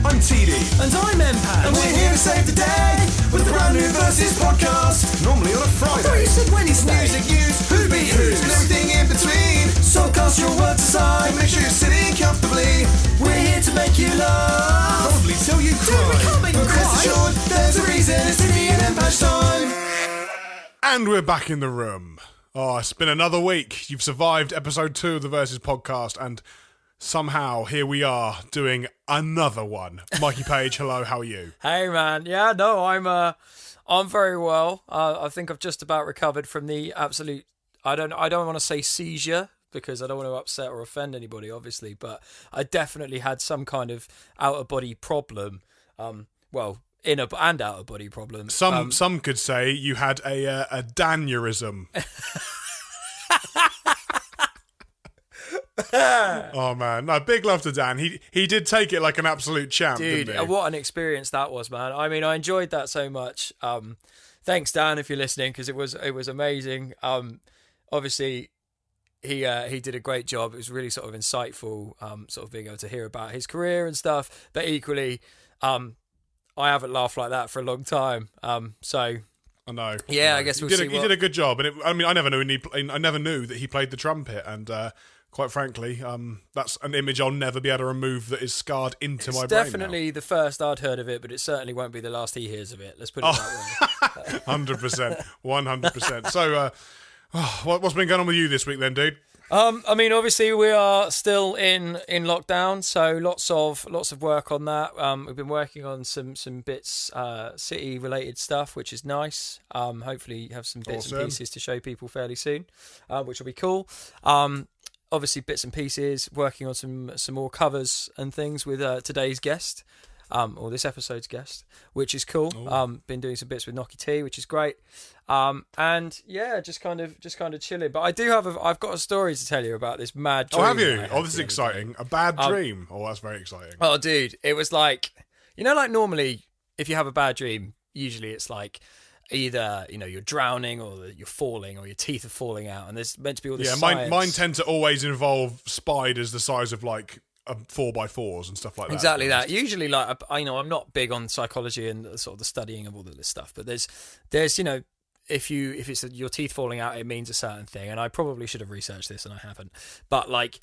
I'm TD. And I'm MPAG. And we're here to save the day with the brand new Versus podcast. Normally on a Friday. I thought you said Wednesday. Music news, who beat who's, and everything in between. So cast your words aside, make sure you're sitting comfortably. We're here to make you laugh. Probably till you cry. Dude, we can't make you but rest cry. assured, there's a reason it's TD and MPAG time. And we're back in the room. Oh, it's been another week. You've survived episode 2 of the Versus podcast, and somehow here we are doing another one. Mikey Page, hello, how are you? Hey man, yeah, no, I'm very well. I think I've just about recovered from the absolute. I don't want to say seizure because I don't want to upset or offend anybody, obviously, but I definitely had some kind of out of body problem. Inner and out of body problem. Some could say you had a danurism. Oh man, no, big love to Dan. He did take it like an absolute champ, Dude, didn't he? what an experience that was, man. I mean, I enjoyed that so much. Thanks, Dan, if you're listening, because it was amazing. Obviously, he did a great job. It was really sort of insightful, sort of being able to hear about his career and stuff. But equally, I haven't laughed like that for a long time. So I know. Yeah, I guess we'll see. He did a good job, and I never knew that he played the trumpet, and quite frankly, that's an image I'll never be able to remove that is scarred into my brain. It's definitely the first I'd heard of it, but it certainly won't be the last he hears of it. Let's put it that way. 100%, 100%. So, what's been going on with you this week then, dude? I mean, obviously we are still in lockdown, so lots of work on that. We've been working on some bits, city related stuff, which is nice. Hopefully have some bits and pieces to show people fairly soon, which will be cool. Obviously bits and pieces, working on some more covers and things with today's guest, or this episode's guest, which is cool. Been doing some bits with Nocky T, which is great. And yeah, just kind of chilling. But I've got a story to tell you about this mad dream. Oh, have you? Oh, this is exciting. A bad dream. Oh, that's very exciting. Oh, dude, it was like, like normally if you have a bad dream, usually it's like either, you're drowning or you're falling or your teeth are falling out, and there's meant to be all this science. Mine tend to always involve spiders the size of like 4x4s and stuff like that. Exactly that. Usually, like I'm not big on psychology and sort of the studying of all of this stuff, but there's if it's your teeth falling out, it means a certain thing, and I probably should have researched this and I haven't. But like,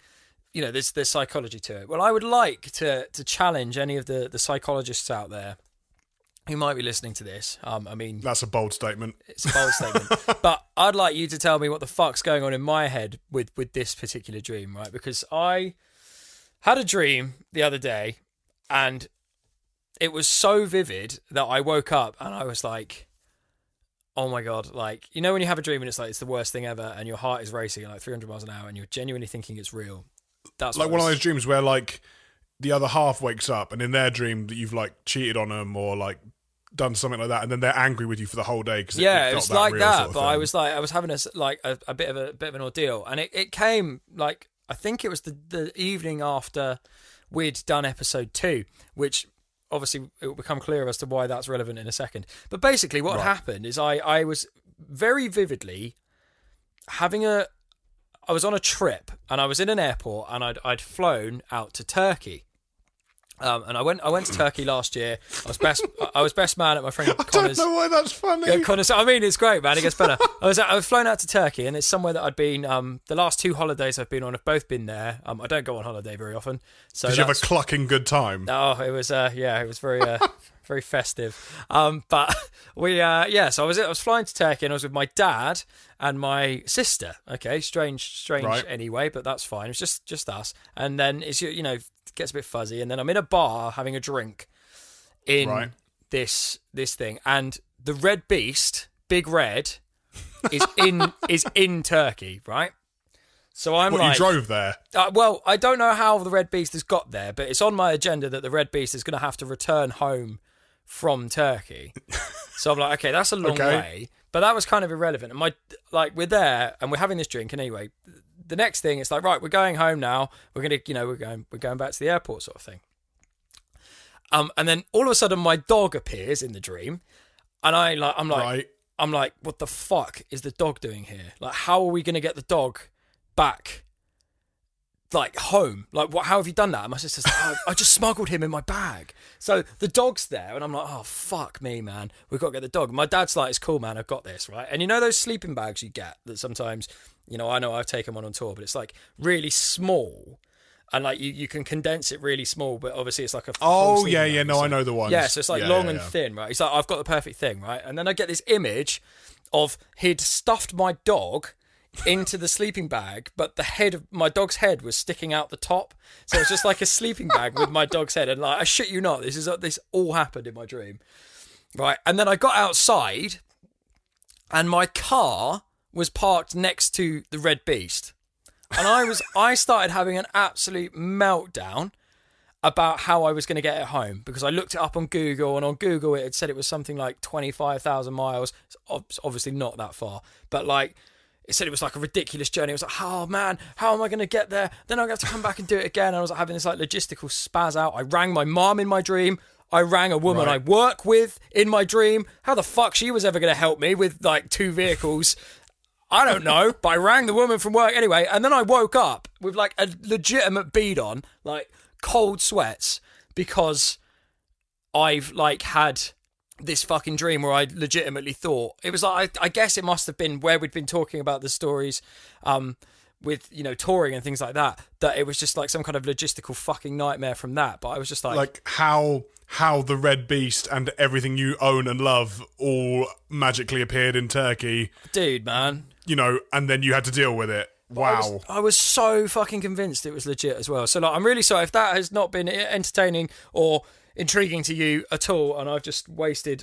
there's psychology to it. Well, I would like to challenge any of the psychologists out there who might be listening to this. I mean, that's a bold statement. It's a bold statement. But I'd like you to tell me what the fuck's going on in my head with this particular dream, right? Because I had a dream the other day, and it was so vivid that I woke up and I was like, oh my God, like, when you have a dream and it's like, it's the worst thing ever and your heart is racing at like 300 miles an hour and you're genuinely thinking it's real. That's like one of those dreams where like the other half wakes up and in their dream that you've like cheated on them or like done something like that, and then they're angry with you for the whole day because it was like that. But I was having a bit of an ordeal, and it came like, I think it was the evening after we'd done episode 2, which obviously it will become clear as to why that's relevant in a second. But basically what happened is I was very vividly I was on a trip and I was in an airport and I'd flown out to Turkey. And I went to Turkey last year. I was best man at my friend Connor's. I don't know why that's funny. Yeah, Connor's. I mean, it's great, man. It gets better. I was flown out to Turkey, and it's somewhere that I'd been. The last 2 holidays I've been on have both been there. I don't go on holiday very often. So did you have a clucking good time? Oh, it was. It was very. Very festive. But we. So I was flying to Turkey, and I was with my dad and my sister. Okay, strange. Right. Anyway, but that's fine. It was just us, and then it's gets a bit fuzzy, and then I'm in a bar having a drink in this thing, and the Red Beast, Big Red, is in Turkey, right? So I'm you drove there? Well, I don't know how the Red Beast has got there, but it's on my agenda that the Red Beast is going to have to return home from Turkey. So I'm like, okay, that's a long way, but that was kind of irrelevant. And we're there and we're having this drink, and anyway, the next thing it's like, right, we're going home now. We're gonna, we're going back to the airport, sort of thing. And then all of a sudden, my dog appears in the dream, and I'm like, what the fuck is the dog doing here? Like, how are we gonna get the dog back like home. Like, what? How have you done that? And my sister's like, I just smuggled him in my bag. So the dog's there, and I'm like, oh fuck me, man, we've got to get the dog. And my dad's like, it's cool, man, I've got this, right? And you know those sleeping bags you get that sometimes, I know I've taken one on tour, but it's like really small. And like you can condense it really small, but obviously it's like a Oh yeah, no, I know the ones. Yeah, so it's like long and thin, right? He's like, I've got the perfect thing, right? And then I get this image of he'd stuffed my dog into the sleeping bag, but the head of my dog's head was sticking out the top, so it's just like a sleeping bag with my dog's head. And like, I shit you not, this all happened in my dream, right? And then I got outside, and my car was parked next to the Red Beast, and I started having an absolute meltdown about how I was going to get it home, because I looked it up on Google, and on Google it had said it was something like 25,000 miles. It's obviously not that far, but like, it said it was like a ridiculous journey. I was like, oh man, how am I going to get there? Then I'm going to have to come back and do it again. And I was like, having this like logistical spaz out. I rang my mum in my dream. I rang a woman I work with in my dream. How the fuck she was ever going to help me with like 2 vehicles? I don't know. But I rang the woman from work anyway. And then I woke up with like a legitimate bead on, like cold sweats, because I've like had this fucking dream where I legitimately thought it was like, I guess it must have been where we'd been talking about the stories with touring and things like that it was just like some kind of logistical fucking nightmare from that. But I was just like how the Red Beast and everything you own and love all magically appeared in Turkey, dude, man, and then you had to deal with it. Wow. I was so fucking convinced it was legit as well. So like, I'm really sorry if that has not been entertaining or intriguing to you at all, and I've just wasted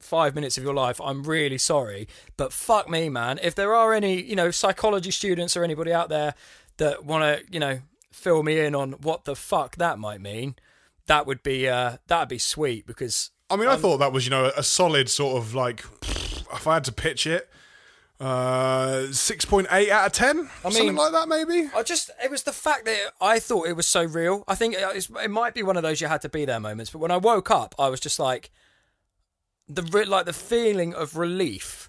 5 minutes of your life. I'm really sorry, but fuck me, man, if there are any psychology students or anybody out there that want to fill me in on what the fuck that might mean, that'd be sweet, because I thought that was a solid sort of like, if I had to pitch it, 6.8 out of 10, something like that, maybe. It was the fact that I thought it was so real. I think it might be one of those you had to be there moments, but when I woke up, I was just like, the feeling of relief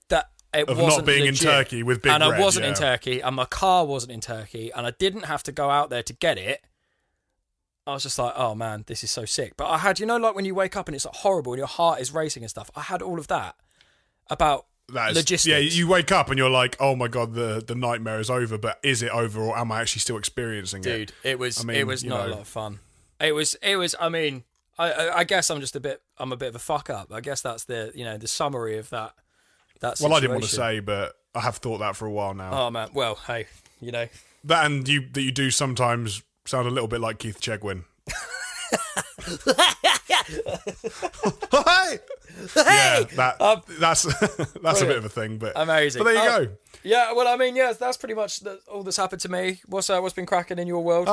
that it of wasn't not being legit, in Turkey with Big and Red, I wasn't in Turkey, and my car wasn't in Turkey, and I didn't have to go out there to get it. I was just like, oh man, this is so sick. But I had, like when you wake up and it's like horrible and your heart is racing and stuff, I had all of that about logistics. Yeah, you wake up and you're like, oh my god, the nightmare is over, but is it over, or am I actually still experiencing it? Dude, it was not a lot of fun. It was I guess I'm a bit of a fuck up. I guess that's the the summary of that situation. Well, I didn't want to say, but I have thought that for a while now. Oh man, well, hey, that, and that you do sometimes sound a little bit like Keith Chegwin. Hey! Yeah, that's a bit of a thing, but amazing. But there you go. Yeah, well, that's pretty much all that's happened to me. What's been cracking in your world?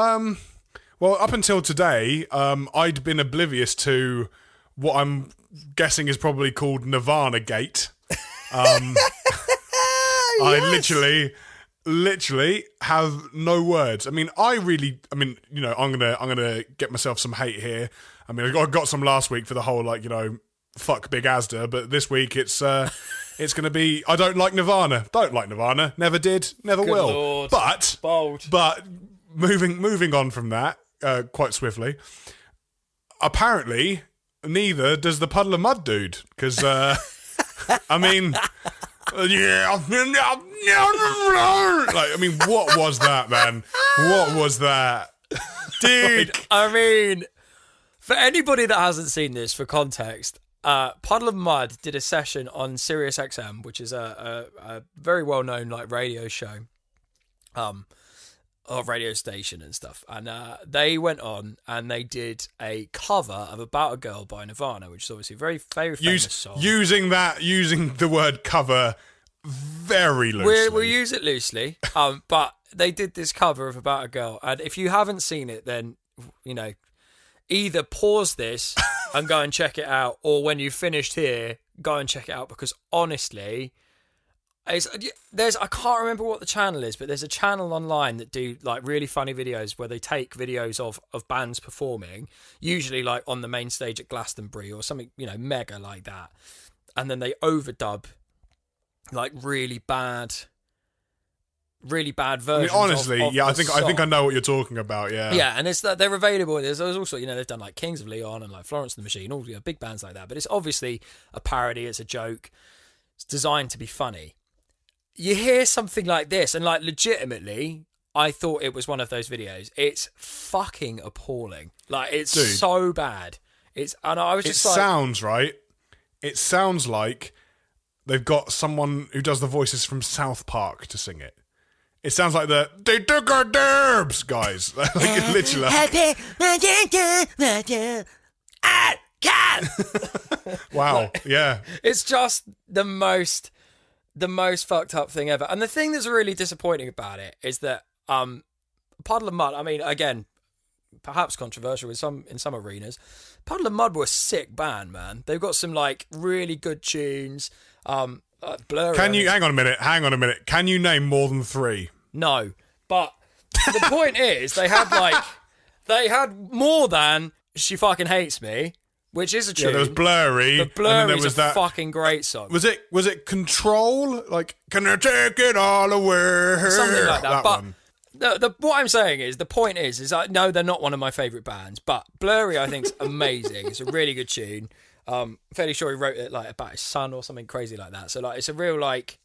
Well, up until today, I'd been oblivious to what I'm guessing is probably called Nirvana Gate. Yes. I literally have no words. I'm gonna get myself some hate here. I got some last week for the whole fuck Big Asda, but this week it's gonna be I don't like Nirvana. Don't like Nirvana. Never did. Never Good will. Lord. But Bold. But moving on from that quite swiftly. Apparently, neither does the Puddle of Mud dude, because what was that, man? What was that? Dude, for anybody that hasn't seen this, for context, Puddle of Mud did a session on Sirius XM, which is a very well-known radio show, or radio station and stuff. And they went on and they did a cover of About a Girl by Nirvana, which is obviously a very famous song. Using the word cover very loosely. We'll use it loosely. But they did this cover of About a Girl. And if you haven't seen it, then, either pause this and go and check it out, or when you've finished here, go and check it out, because honestly, I can't remember what the channel is, but there's a channel online that do really funny videos where they take videos of bands performing, usually on the main stage at Glastonbury or something, mega like that, and then they overdub really bad really bad I versions. mean, honestly, of yeah, I the think I song. know what you're talking about. Yeah, Yeah, and it's that they're available. There's also, they've done like Kings of Leon and like Florence and the Machine, all big bands like that. But it's obviously a parody. It's a joke. It's designed to be funny. You hear something like this, and like legitimately, I thought it was one of those videos. It's fucking appalling. Like it's so bad. And I was just like, sounds right. It sounds like they've got someone who does the voices from South Park to sing it. It sounds like they took our derbs, guys. Like literally. Wow. Yeah. It's just the most fucked up thing ever. And the thing that's really disappointing about it is that Puddle of Mud, I mean, again, perhaps controversial in some arenas, Puddle of Mud were a sick band, man. They've got some like really good tunes. Blur. Hang on a minute. Can you name more than 3? No. But the point is they had more than She Fucking Hates Me, which is a tune. Yeah, there was Blurry. But Blurry and then there is was a that fucking great song. Was it Control? Like, can I take it all away? Something like that. But one. what I'm saying is, the point is I know they're not one of my favourite bands, but Blurry I think's amazing. It's a really good tune. Fairly sure he wrote it like about his son or something crazy like that. So like it's a real like,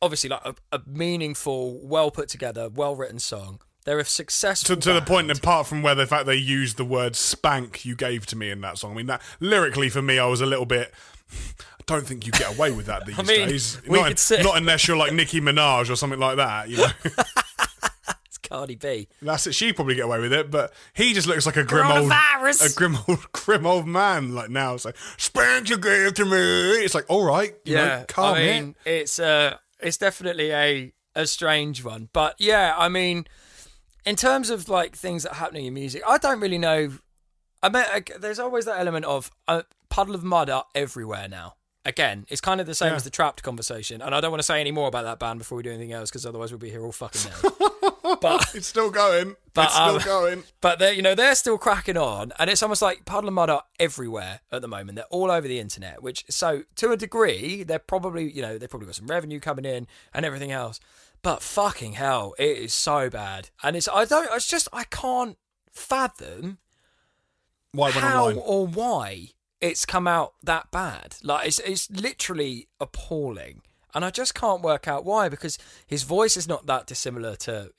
obviously like a meaningful, well put together, well written song. They're a successful to the band. point, apart from where the fact they used the word spank you gave to me in that song. I mean, that lyrically for me, I was a little bit. I don't think you get away with that these days. Not unless you're like Nicki Minaj or something like that. You know, it's Cardi B. that's it. She probably get away with it, but he just looks like a grim old man. Like now, it's like spank you gave to me. It's like all right, you know, calm I mean, it's definitely a strange one, but yeah, I mean. In terms of like things that are happening in music, I don't really know. I mean, there's always that element of Puddle of Mud are everywhere now. Again, it's kind of the same as the Trapped conversation, and I don't want to say any more about that band before we do anything else, because otherwise we'll be here all fucking now. But it's still going. But they're still cracking on, and it's almost like Puddle of Mud are everywhere at the moment. They're all over the internet, which so to a degree they're probably they've probably got some revenue coming in and everything else. But fucking hell, it is so bad, and I can't fathom how or why it's come out that bad. Like it's literally appalling, and I just can't work out why, because his voice is not that dissimilar to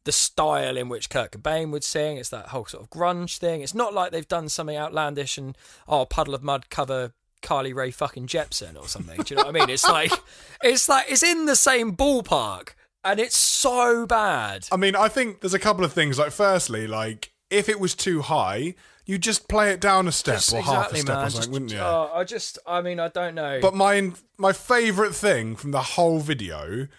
the style in which Kurt Cobain would sing. It's that whole sort of grunge thing. It's not like they've done something outlandish and Puddle of Mud cover Carly Rae fucking Jepsen or something. Do you know what I mean? It's like it's in the same ballpark, and it's so bad. I mean, I think there's a couple of things. Like, firstly, like if it was too high, you just play it down a step or half a step or something, wouldn't you? I don't know. But my favourite thing from the whole video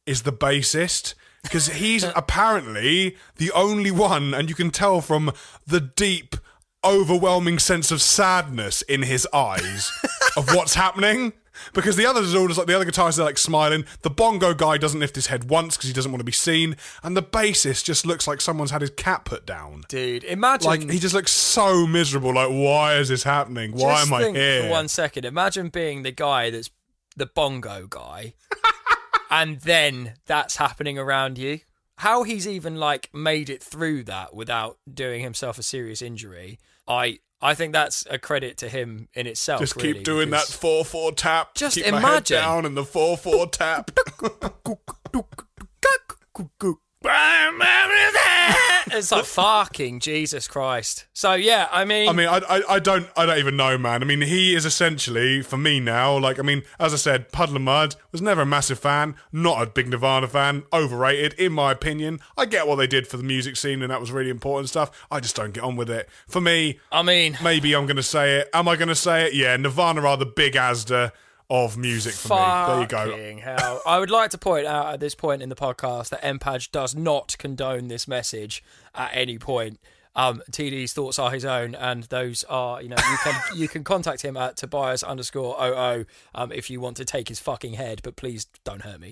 is the bassist, because he's apparently the only one, and you can tell from the deep, overwhelming sense of sadness in his eyes of what's happening, because the others are all just like, the other guitarists are like smiling, the bongo guy doesn't lift his head once because he doesn't want to be seen, and the bassist just looks like someone's had his cap put down. Dude, imagine, like, he just looks so miserable, like, why is this happening, why am I here? For 1 second, imagine being the guy that's the bongo guy and then that's happening around you. How he's even like made it through that without doing himself a serious injury, I think that's a credit to him in itself. Just really, keep doing that 4/4 tap. Just keep imagine my head down and the 4/4 tap. It's like fucking Jesus Christ. So yeah, I mean, I don't even know, man. I mean, he is essentially, for me now, like, I mean, as I said, Puddle of Mud, was never a massive fan, not a big Nirvana fan, overrated in my opinion. I get what they did for the music scene, and that was really important stuff. I just don't get on with it. For me, I mean, maybe I'm going to say it. Am I going to say it? Yeah, Nirvana are the big Asda of music for me. There you go. Fucking hell. I would like to point out at this point in the podcast that MPAG does not condone this message at any point. TD's thoughts are his own, and those are, you can contact him at Tobias_00 if you want to take his fucking head, but please don't hurt me.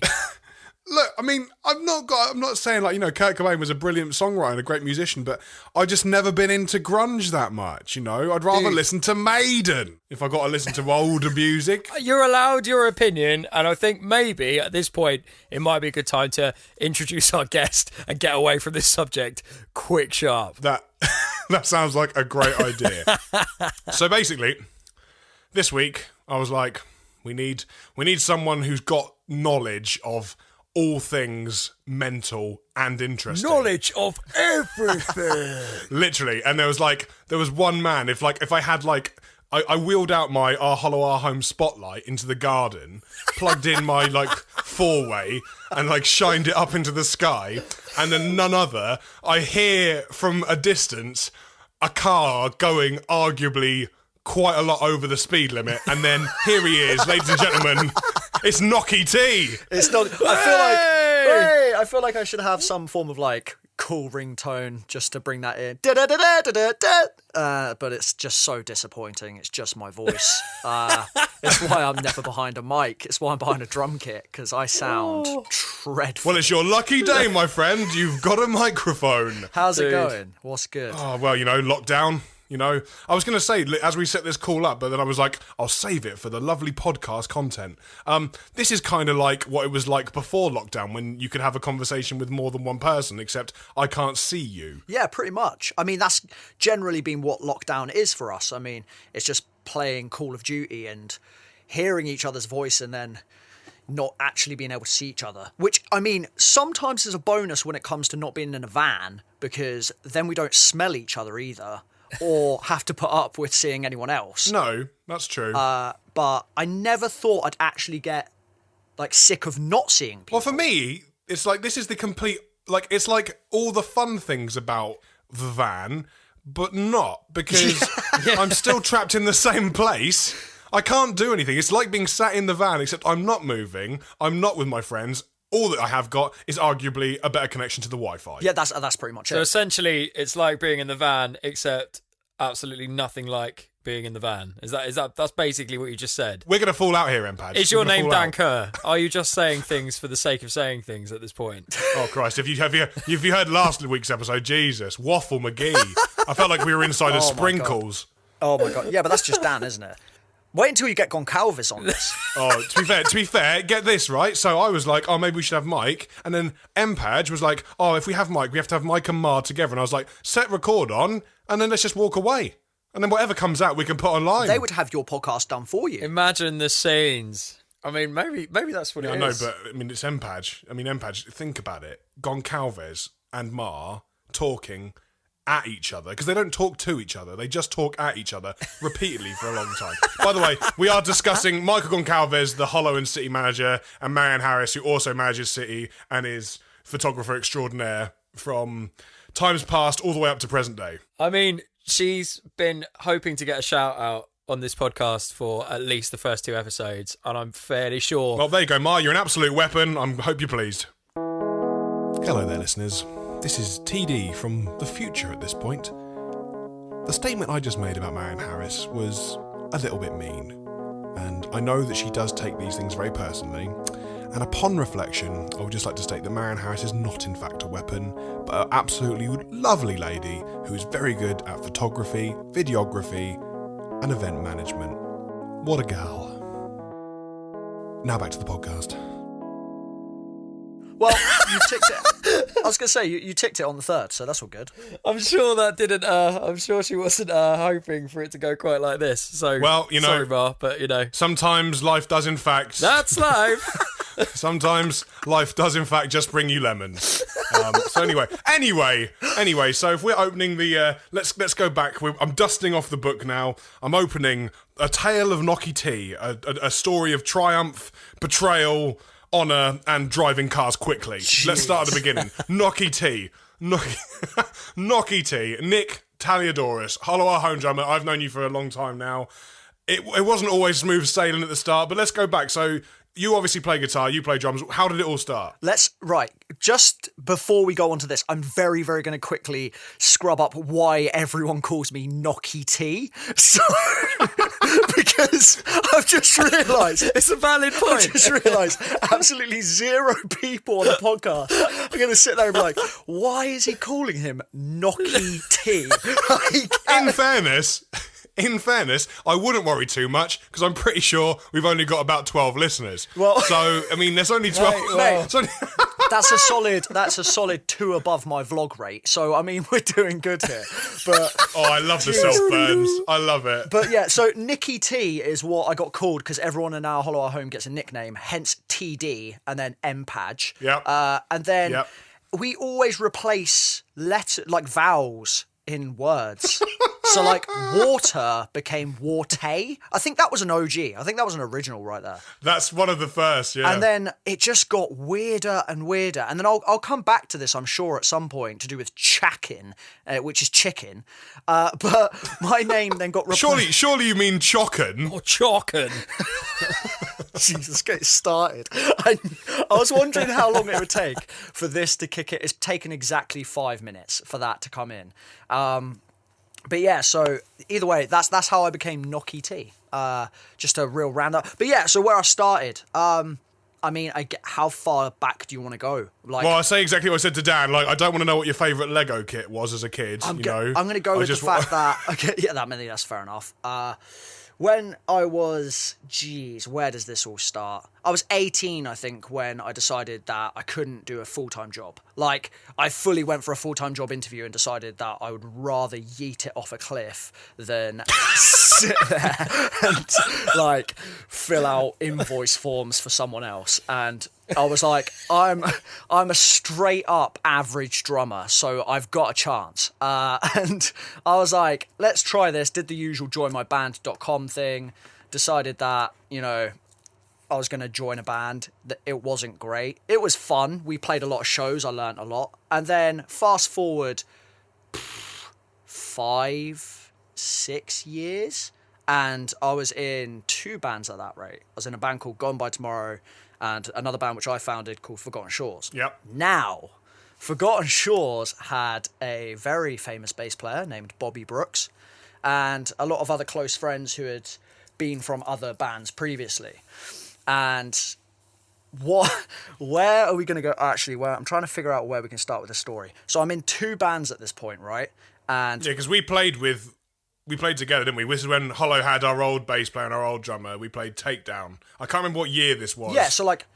Look, I mean, I'm not saying like, Kurt Cobain was a brilliant songwriter and a great musician, but I just never been into grunge that much, I'd rather listen to Maiden if I got to listen to older music. You're allowed your opinion, and I think maybe at this point it might be a good time to introduce our guest and get away from this subject quick sharp. That sounds like a great idea. So basically, this week I was like, we need someone who's got knowledge of all things mental and interesting. Knowledge of everything. Literally. And there was one man, if I had I wheeled out my Our Hollow Our Home spotlight into the garden, plugged in my 4-way and shined it up into the sky, and then none other, I hear from a distance a car going arguably quite a lot over the speed limit, and then here he is, ladies and gentlemen. It's Nocky T. It's not. I feel like I should have some form of cool ringtone just to bring that in. But it's just so disappointing. It's just my voice. It's why I'm never behind a mic. It's why I'm behind a drum kit, because I sound dreadful. Well, it's your lucky day, my friend. You've got a microphone. How's it going? What's good? Oh, well, lockdown. I was going to say, as we set this call up, but then I was like, I'll save it for the lovely podcast content. This is kind of like what it was like before lockdown, when you could have a conversation with more than one person, except I can't see you. Yeah, pretty much. I mean, that's generally been what lockdown is for us. I mean, it's just playing Call of Duty and hearing each other's voice and then not actually being able to see each other. Which, I mean, sometimes is a bonus when it comes to not being in a van, because then we don't smell each other either. Or have to put up with seeing anyone else. No, that's true. But I never thought I'd actually get sick of not seeing people. Well, for me, it's this is the complete it's all the fun things about the van, but not, because I'm still trapped in the same place. I can't do anything. It's like being sat in the van, except I'm not moving. I'm not with my friends. All that I have got is arguably a better connection to the Wi-Fi. Yeah, that's pretty much it. So essentially, it's like being in the van, except absolutely nothing like being in the van. That's basically what you just said? We're going to fall out here, MPAG. Is your name Dan Kerr? Are you just saying things for the sake of saying things at this point? Oh, Christ. If you heard last week's episode, Jesus, Waffle McGee. I felt like we were inside of Sprinkles. Oh, my God. Yeah, but that's just Dan, isn't it? Wait until you get Goncalves on this. Oh, to be fair, get this, right? So I was like, oh, maybe we should have Mike. And then MPAG was like, oh, if we have Mike, we have to have Mike and Mar together. And I was like, set record on, and then let's just walk away. And then whatever comes out, we can put online. They would have your podcast done for you. Imagine the scenes. I mean, maybe that's what it is. I know, but I mean, it's MPAG. MPAG, think about it. Goncalves and Mar talking at each other, because they don't talk to each other, they just talk at each other repeatedly for a long time. By the way, we are discussing Michael Goncalves, the Hollow and City manager, and Marianne Harris, who also manages City and is photographer extraordinaire from times past all the way up to present day. I mean, she's been hoping to get a shout out on this podcast for at least the first 2 episodes, and I'm fairly sure. Well, there you go, Mar, you're an absolute weapon. I hope you're pleased. Hello there, listeners. This is TD from the future at this point. The statement I just made about Marianne Harris was a little bit mean, and I know that she does take these things very personally, and upon reflection, I would just like to state that Marianne Harris is not in fact a weapon, but an absolutely lovely lady who is very good at photography, videography, and event management. What a gal. Now back to the podcast. Well, you ticked it. I was going to say, you ticked it on the 3rd, so that's all good. I'm sure that didn't. I'm sure she wasn't hoping for it to go quite like this. So, well, sorry, Mar, but sometimes life does in fact. That's life. Sometimes life does in fact just bring you lemons. So anyway. So if we're opening the, let's go back. I'm dusting off the book now. I'm opening A Tale of Nocky T, a story of triumph, betrayal, honour, and driving cars quickly. Jeez. Let's start at the beginning. Nocky T. Nocky T. Nick Taliadoros, Hollow Our Home drummer. I've known you for a long time now. It wasn't always smooth sailing at the start, but let's go back. So you obviously play guitar, you play drums. How did it all start? Just before we go on to this, I'm very, very going to quickly scrub up why everyone calls me Nocky T. So because I've just realised. It's a valid I point. just realised absolutely 0 people on the podcast are going to sit there and be like, why is he calling him Nocky T? Like, In fairness, I wouldn't worry too much because I'm pretty sure we've only got about 12 listeners. Well- so I mean, there's only 12. Mate, it's only- that's a solid 2 above my vlog rate. So I mean, we're doing good here. But oh, I love the self burns. I love it. But yeah, so Nicky T is what I got called because everyone in our Hollow Our Home gets a nickname, hence TD and then MPAG. Yep. And then Yep. we always replace vowels in words. So like water became warte. I think that was an OG. I think that was an original right there. That's one of the first, yeah. And then it just got weirder and weirder. And then I'll come back to this, I'm sure, at some point to do with chakin, which is chicken. But my name then got replaced. Surely you mean chocken? Or chalkin. Jesus, get it started. I was wondering how long it would take for this to kick it. It's taken exactly 5 minutes for that to come in. But yeah, so either way, that's how I became Nocky T. Just a real roundup. But yeah, so where I started, I mean, how far back do you want to go? Like, Well, I say exactly what I said to Dan. Like, I don't want to know what your favourite Lego kit was as a kid. I'm going to go with the fact that... Okay, yeah, that's fair enough. When I was... where does this all start? I was 18, I think, when I decided that I couldn't do a full-time job. Like, I fully went for a full-time job interview and decided that I would rather yeet it off a cliff than sit there and, like, fill out invoice forms for someone else. And I was like, I'm a straight-up average drummer, so I've got a chance. And I was like, let's try this. Did the usual joinmyband.com thing. Decided that, you know, I was going to join a band. That it wasn't great. It was fun. We played a lot of shows. I learnt a lot. And then fast forward 5, 6 years, and I was in 2 bands at that rate. I was in a band called Gone By Tomorrow and another band which I founded called Forgotten Shores. Yep. Now, Forgotten Shores had a very famous bass player named Bobby Brooks and a lot of other close friends who had been from other bands previously. And where are we going to go? Actually, I'm trying to figure out where we can start with the story. So I'm in 2 bands at this point, right? And Yeah, because we played together, didn't we? This is when Hollow had our old bass player and our old drummer. We played Takedown. I can't remember what year this was. yeah, so like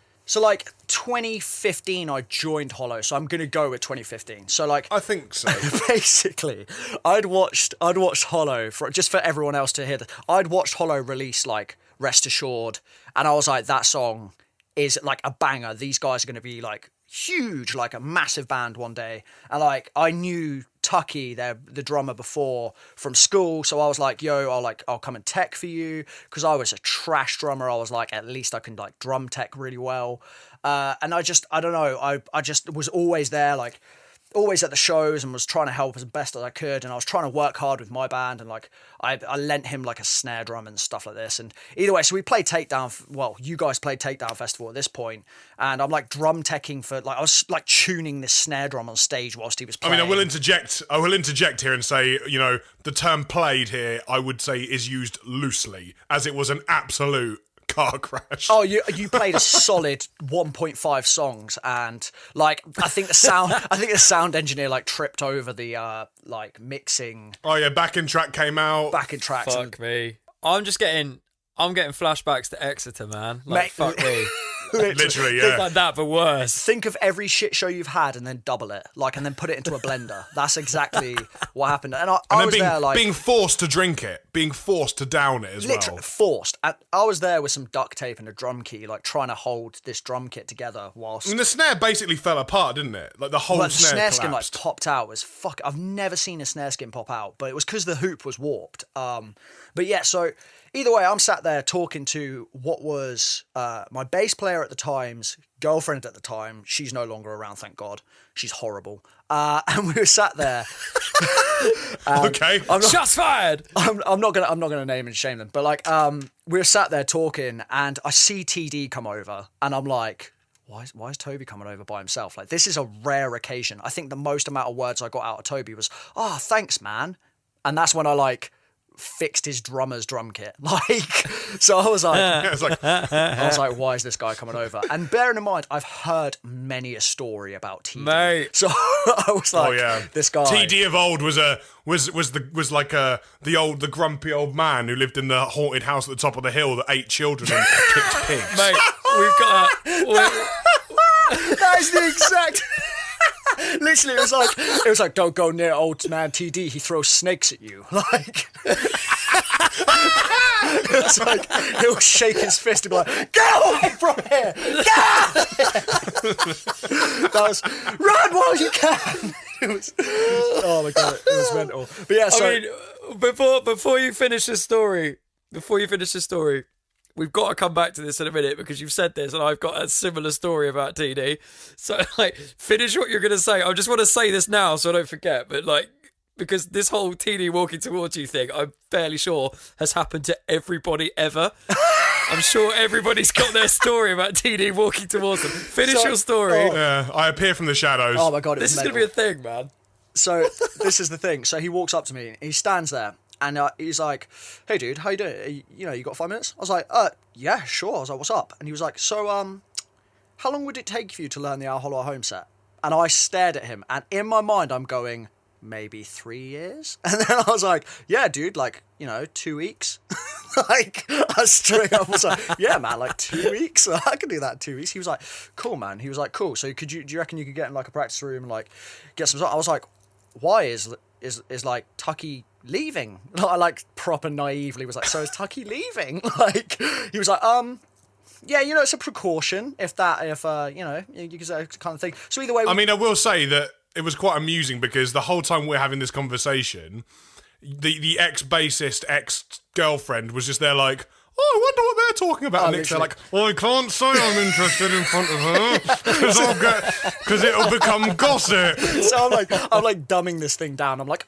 2015 I joined Hollow, so I'm going to go with 2015. So like I think so. basically, I'd watched Hollow just for everyone else to hear that. I'd watched Hollow release like Rest Assured, and I was like, that song is like a banger. These guys are going to be like huge, like a massive band one day. And like I knew Tucky, the drummer, before from school, so I was like, yo, I'll come and tech for you, because I was a trash drummer. I was like, at least I can like drum tech really well. And I don't know, I just was always there, like always at the shows, and was trying to help as best as I could, and I was trying to work hard with my band, and like I lent him like a snare drum and stuff like this. And either way, so we played Takedown. Well, you guys played Takedown Festival at this point, and I'm like drum teching for like I was like tuning this snare drum on stage whilst he was playing. I mean, I will interject here and say, you know, the term played here, I would say, is used loosely, as it was an absolute car crash. Oh, you played a solid 1.5 songs, and like I think the sound engineer like tripped over the like mixing. Oh yeah, backing track came out. Backing tracks. Fuck me. I'm getting flashbacks to Exeter, man. Like, Mate, fuck me. Literally, It's yeah. like that, but worse. Think of every shit show you've had and then double it, like, and then put it into a blender. That's exactly what happened. And I was there, like, being forced to drink it, being forced to down it as literally well. forced. And I was there with some duct tape and a drum key, like trying to hold this drum kit together whilst. I mean, the snare basically fell apart, didn't it? Like the whole Like, the snare collapsed. skin like popped out. It was fuck. I've never seen a snare skin pop out, but it was because the hoop was warped. But yeah, so either way, I'm sat there talking to what was my bass player at the time's girlfriend at the time. She's no longer around, thank God. She's horrible. And we were sat there. Okay. Shots fired. I'm not gonna name and shame them, but like we were sat there talking, and I see TD come over, and I'm like, why is Toby coming over by himself? Like, this is a rare occasion. I think the most amount of words I got out of Toby was, "Oh, thanks, man," and that's when I like fixed his drummer's drum kit. Like, so I was like, why is this guy coming over? And bearing in mind, I've heard many a story about TD. Mate. So I was like, this guy. TD of old was like the grumpy old man who lived in the haunted house at the top of the hill that ate children and kicked pigs. Mate, we've got That is the exact. Literally, it was like, don't go near old man TD. He throws snakes at you. Like, it was like he'll shake his fist and be like, "Get away from here! Get out of here!" That was run while you can. It was, oh my god, it was mental. But yeah, so I mean, before you finish the story, we've got to come back to this in a minute because you've said this and I've got a similar story about TD. So, like, finish what you're going to say. I just want to say this now so I don't forget. But, like, because this whole TD walking towards you thing, I'm fairly sure has happened to everybody ever. I'm sure everybody's got their story about TD walking towards them. Finish your story. Yeah, I appear from the shadows. Oh my god, This is going to be a thing, man. So this is the thing. So he walks up to me. He stands there. And he's like, "Hey, dude, how you doing? You got 5 minutes?" I was like, yeah, sure." I was like, "What's up?" And he was like, "So, how long would it take for you to learn the Our Hollow Home set?" And I stared at him, and in my mind, I'm going, maybe 3 years? And then I was like, "Yeah, dude, like, 2 weeks." Like, I straight up was like, "Yeah, man, like 2 weeks? I can do that in 2 weeks." He was like, "Cool, man." He was like, "Cool. So do you reckon you could get in like a practice room and like get some?" I was like, "Why is like Tucky leaving?" I like proper naively was like, "So is Tucky leaving?" Like, he was like, yeah, it's a precaution if you can say that kind of thing. So either way, I mean, I will say that it was quite amusing because the whole time we're having this conversation, the ex-bassist, ex-girlfriend was just there like, "Oh, I wonder what they're talking about." And Nick's there like, "Well, I can't say I'm interested in front of her because it'll become gossip." So I'm like dumbing this thing down. I'm like,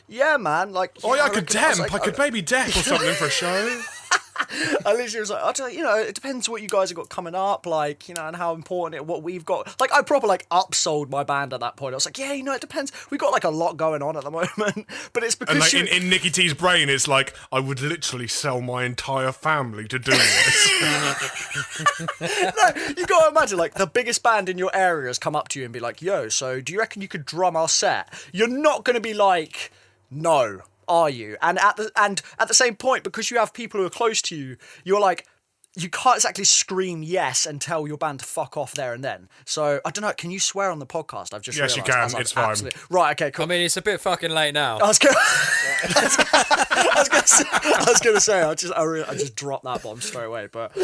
yeah, man, like, "Oh yeah, I reckon- could maybe dep or something for a show." I literally was like, it depends what you guys have got coming up, like, and how important what we've got. Like, I proper like upsold my band at that point. I was like, yeah, it depends. We've got like a lot going on at the moment, but it's because and like in Nicky T's brain, it's like, I would literally sell my entire family to do this. No, you got to imagine, like, the biggest band in your area has come up to you and be like, "Yo, so do you reckon you could drum our set?" You're not going to be like, "No." Are you? And at the same point, because you have people who are close to you, you're like, you can't exactly scream yes and tell your band to fuck off there and then. So I don't know. Can you swear on the podcast? I've just Yes, you realised. can. It's fine. Right. Okay. Cool. I mean, it's a bit fucking late now. I was gonna say I just dropped that bomb straight away, but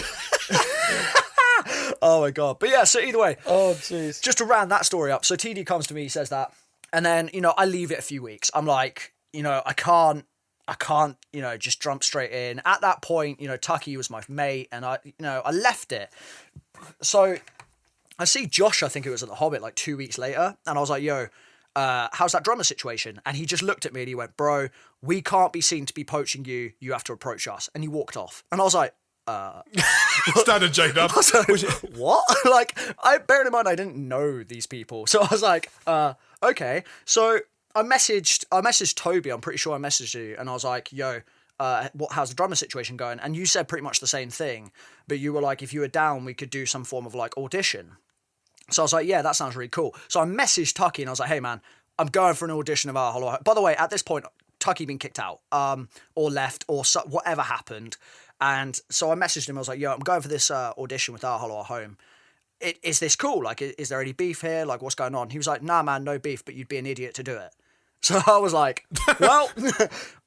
oh my god. But yeah. So either way. Oh jeez. Just to round that story up. So TD comes to me. He says that, and then I leave it a few weeks. I'm like, I can't, just jump straight in. At that point, Tucky was my mate, and I left it. So I see Josh, I think it was at the Hobbit, like 2 weeks later, and I was like, "Yo, how's that drummer situation?" And he just looked at me and he went, "Bro, we can't be seen to be poaching you. You have to approach us." And he walked off, and I was like, Standard J-Dub. "What?" Like, bearing in mind I didn't know these people, so I was like, okay. So I messaged Toby. I'm pretty sure I messaged you, and I was like, "Yo, how's the drummer situation going?" And you said pretty much the same thing, but you were like, if you were down, we could do some form of like audition. So I was like, yeah, that sounds really cool. So I messaged Tucky and I was like, "Hey man, I'm going for an audition of Our Hollow." By the way, at this point, Tucky been kicked out, or left, or whatever happened. And so I messaged him. I was like, "Yo, I'm going for this audition with Our Hollow Home. Is this cool? Like, is there any beef here? Like, what's going on?" He was like, "Nah, man, no beef, but you'd be an idiot to do it." So I was like, well,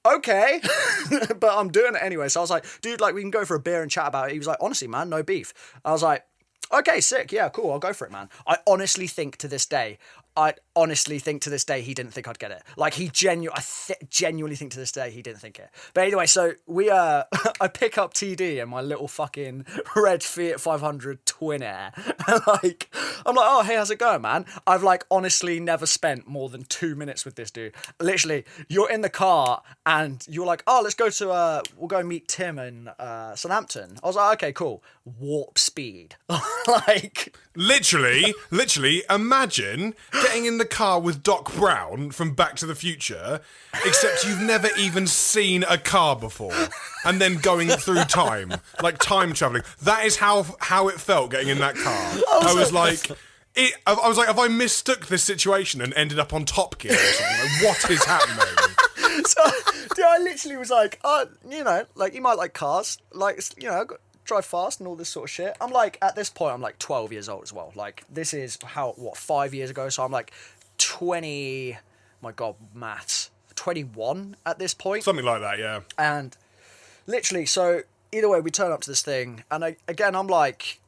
okay, but I'm doing it anyway. So I was like, "Dude, like, we can go for a beer and chat about it." He was like, "Honestly, man, no beef." I was like, "Okay, sick. Yeah, cool. I'll go for it, man." I honestly think to this day he didn't think I'd get it. Like, I genuinely think to this day he didn't think it. But anyway, so I pick up TD in my little fucking red Fiat 500 twin air. And like, I'm like, "Oh, hey, how's it going, man?" I've like honestly never spent more than 2 minutes with this dude. Literally, you're in the car and you're like, "Oh, let's go to we'll go meet Tim in Southampton." I was like, "Okay, cool." Warp speed. Like, Literally, imagine getting in the car with Doc Brown from Back to the Future, except you've never even seen a car before, and then going through time, like time traveling. That is how it felt getting in that car. I was like, have I mistook this situation and ended up on Top Gear or something? Like, what is happening? So, dude, I literally was like, like, you might like cars, like, I got drive fast and all this sort of shit. I'm like, at this point, I'm like 12 years old as well. Like, this is 5 years ago? So I'm like 20, my God, maths, 21 at this point. Something like that, yeah. And literally, so either way, we turn up to this thing, and I'm like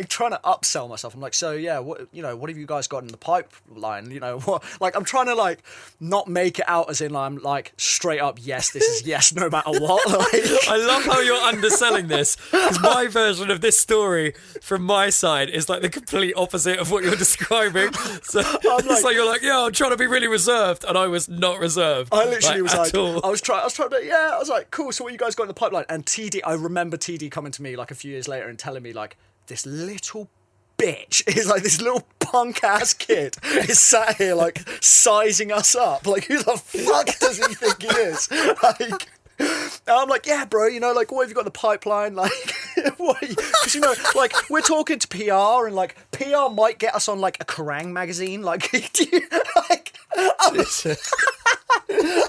trying to upsell myself. I'm like, so yeah, what have you guys got in the pipeline? What? Like, I'm trying to like not make it out as in I'm like straight up, yes, this is yes, no matter what. Like, I love how you're underselling this, because my version of this story from my side is like the complete opposite of what you're describing. So it's like you're like, yeah, I'm trying to be really reserved, and I was not reserved. I literally was like, all. I was trying to, yeah, I was like, cool. So what you guys got in the pipeline? And I remember TD coming to me like a few years later and telling me like, this little bitch is like, this little punk ass kid is sat here like sizing us up. Like, who the fuck does he think he is? Like, and I'm like, yeah, bro, like, what have you got in the pipeline? Like, because, like, we're talking to PR, and like, PR might get us on like a Kerrang magazine. Like,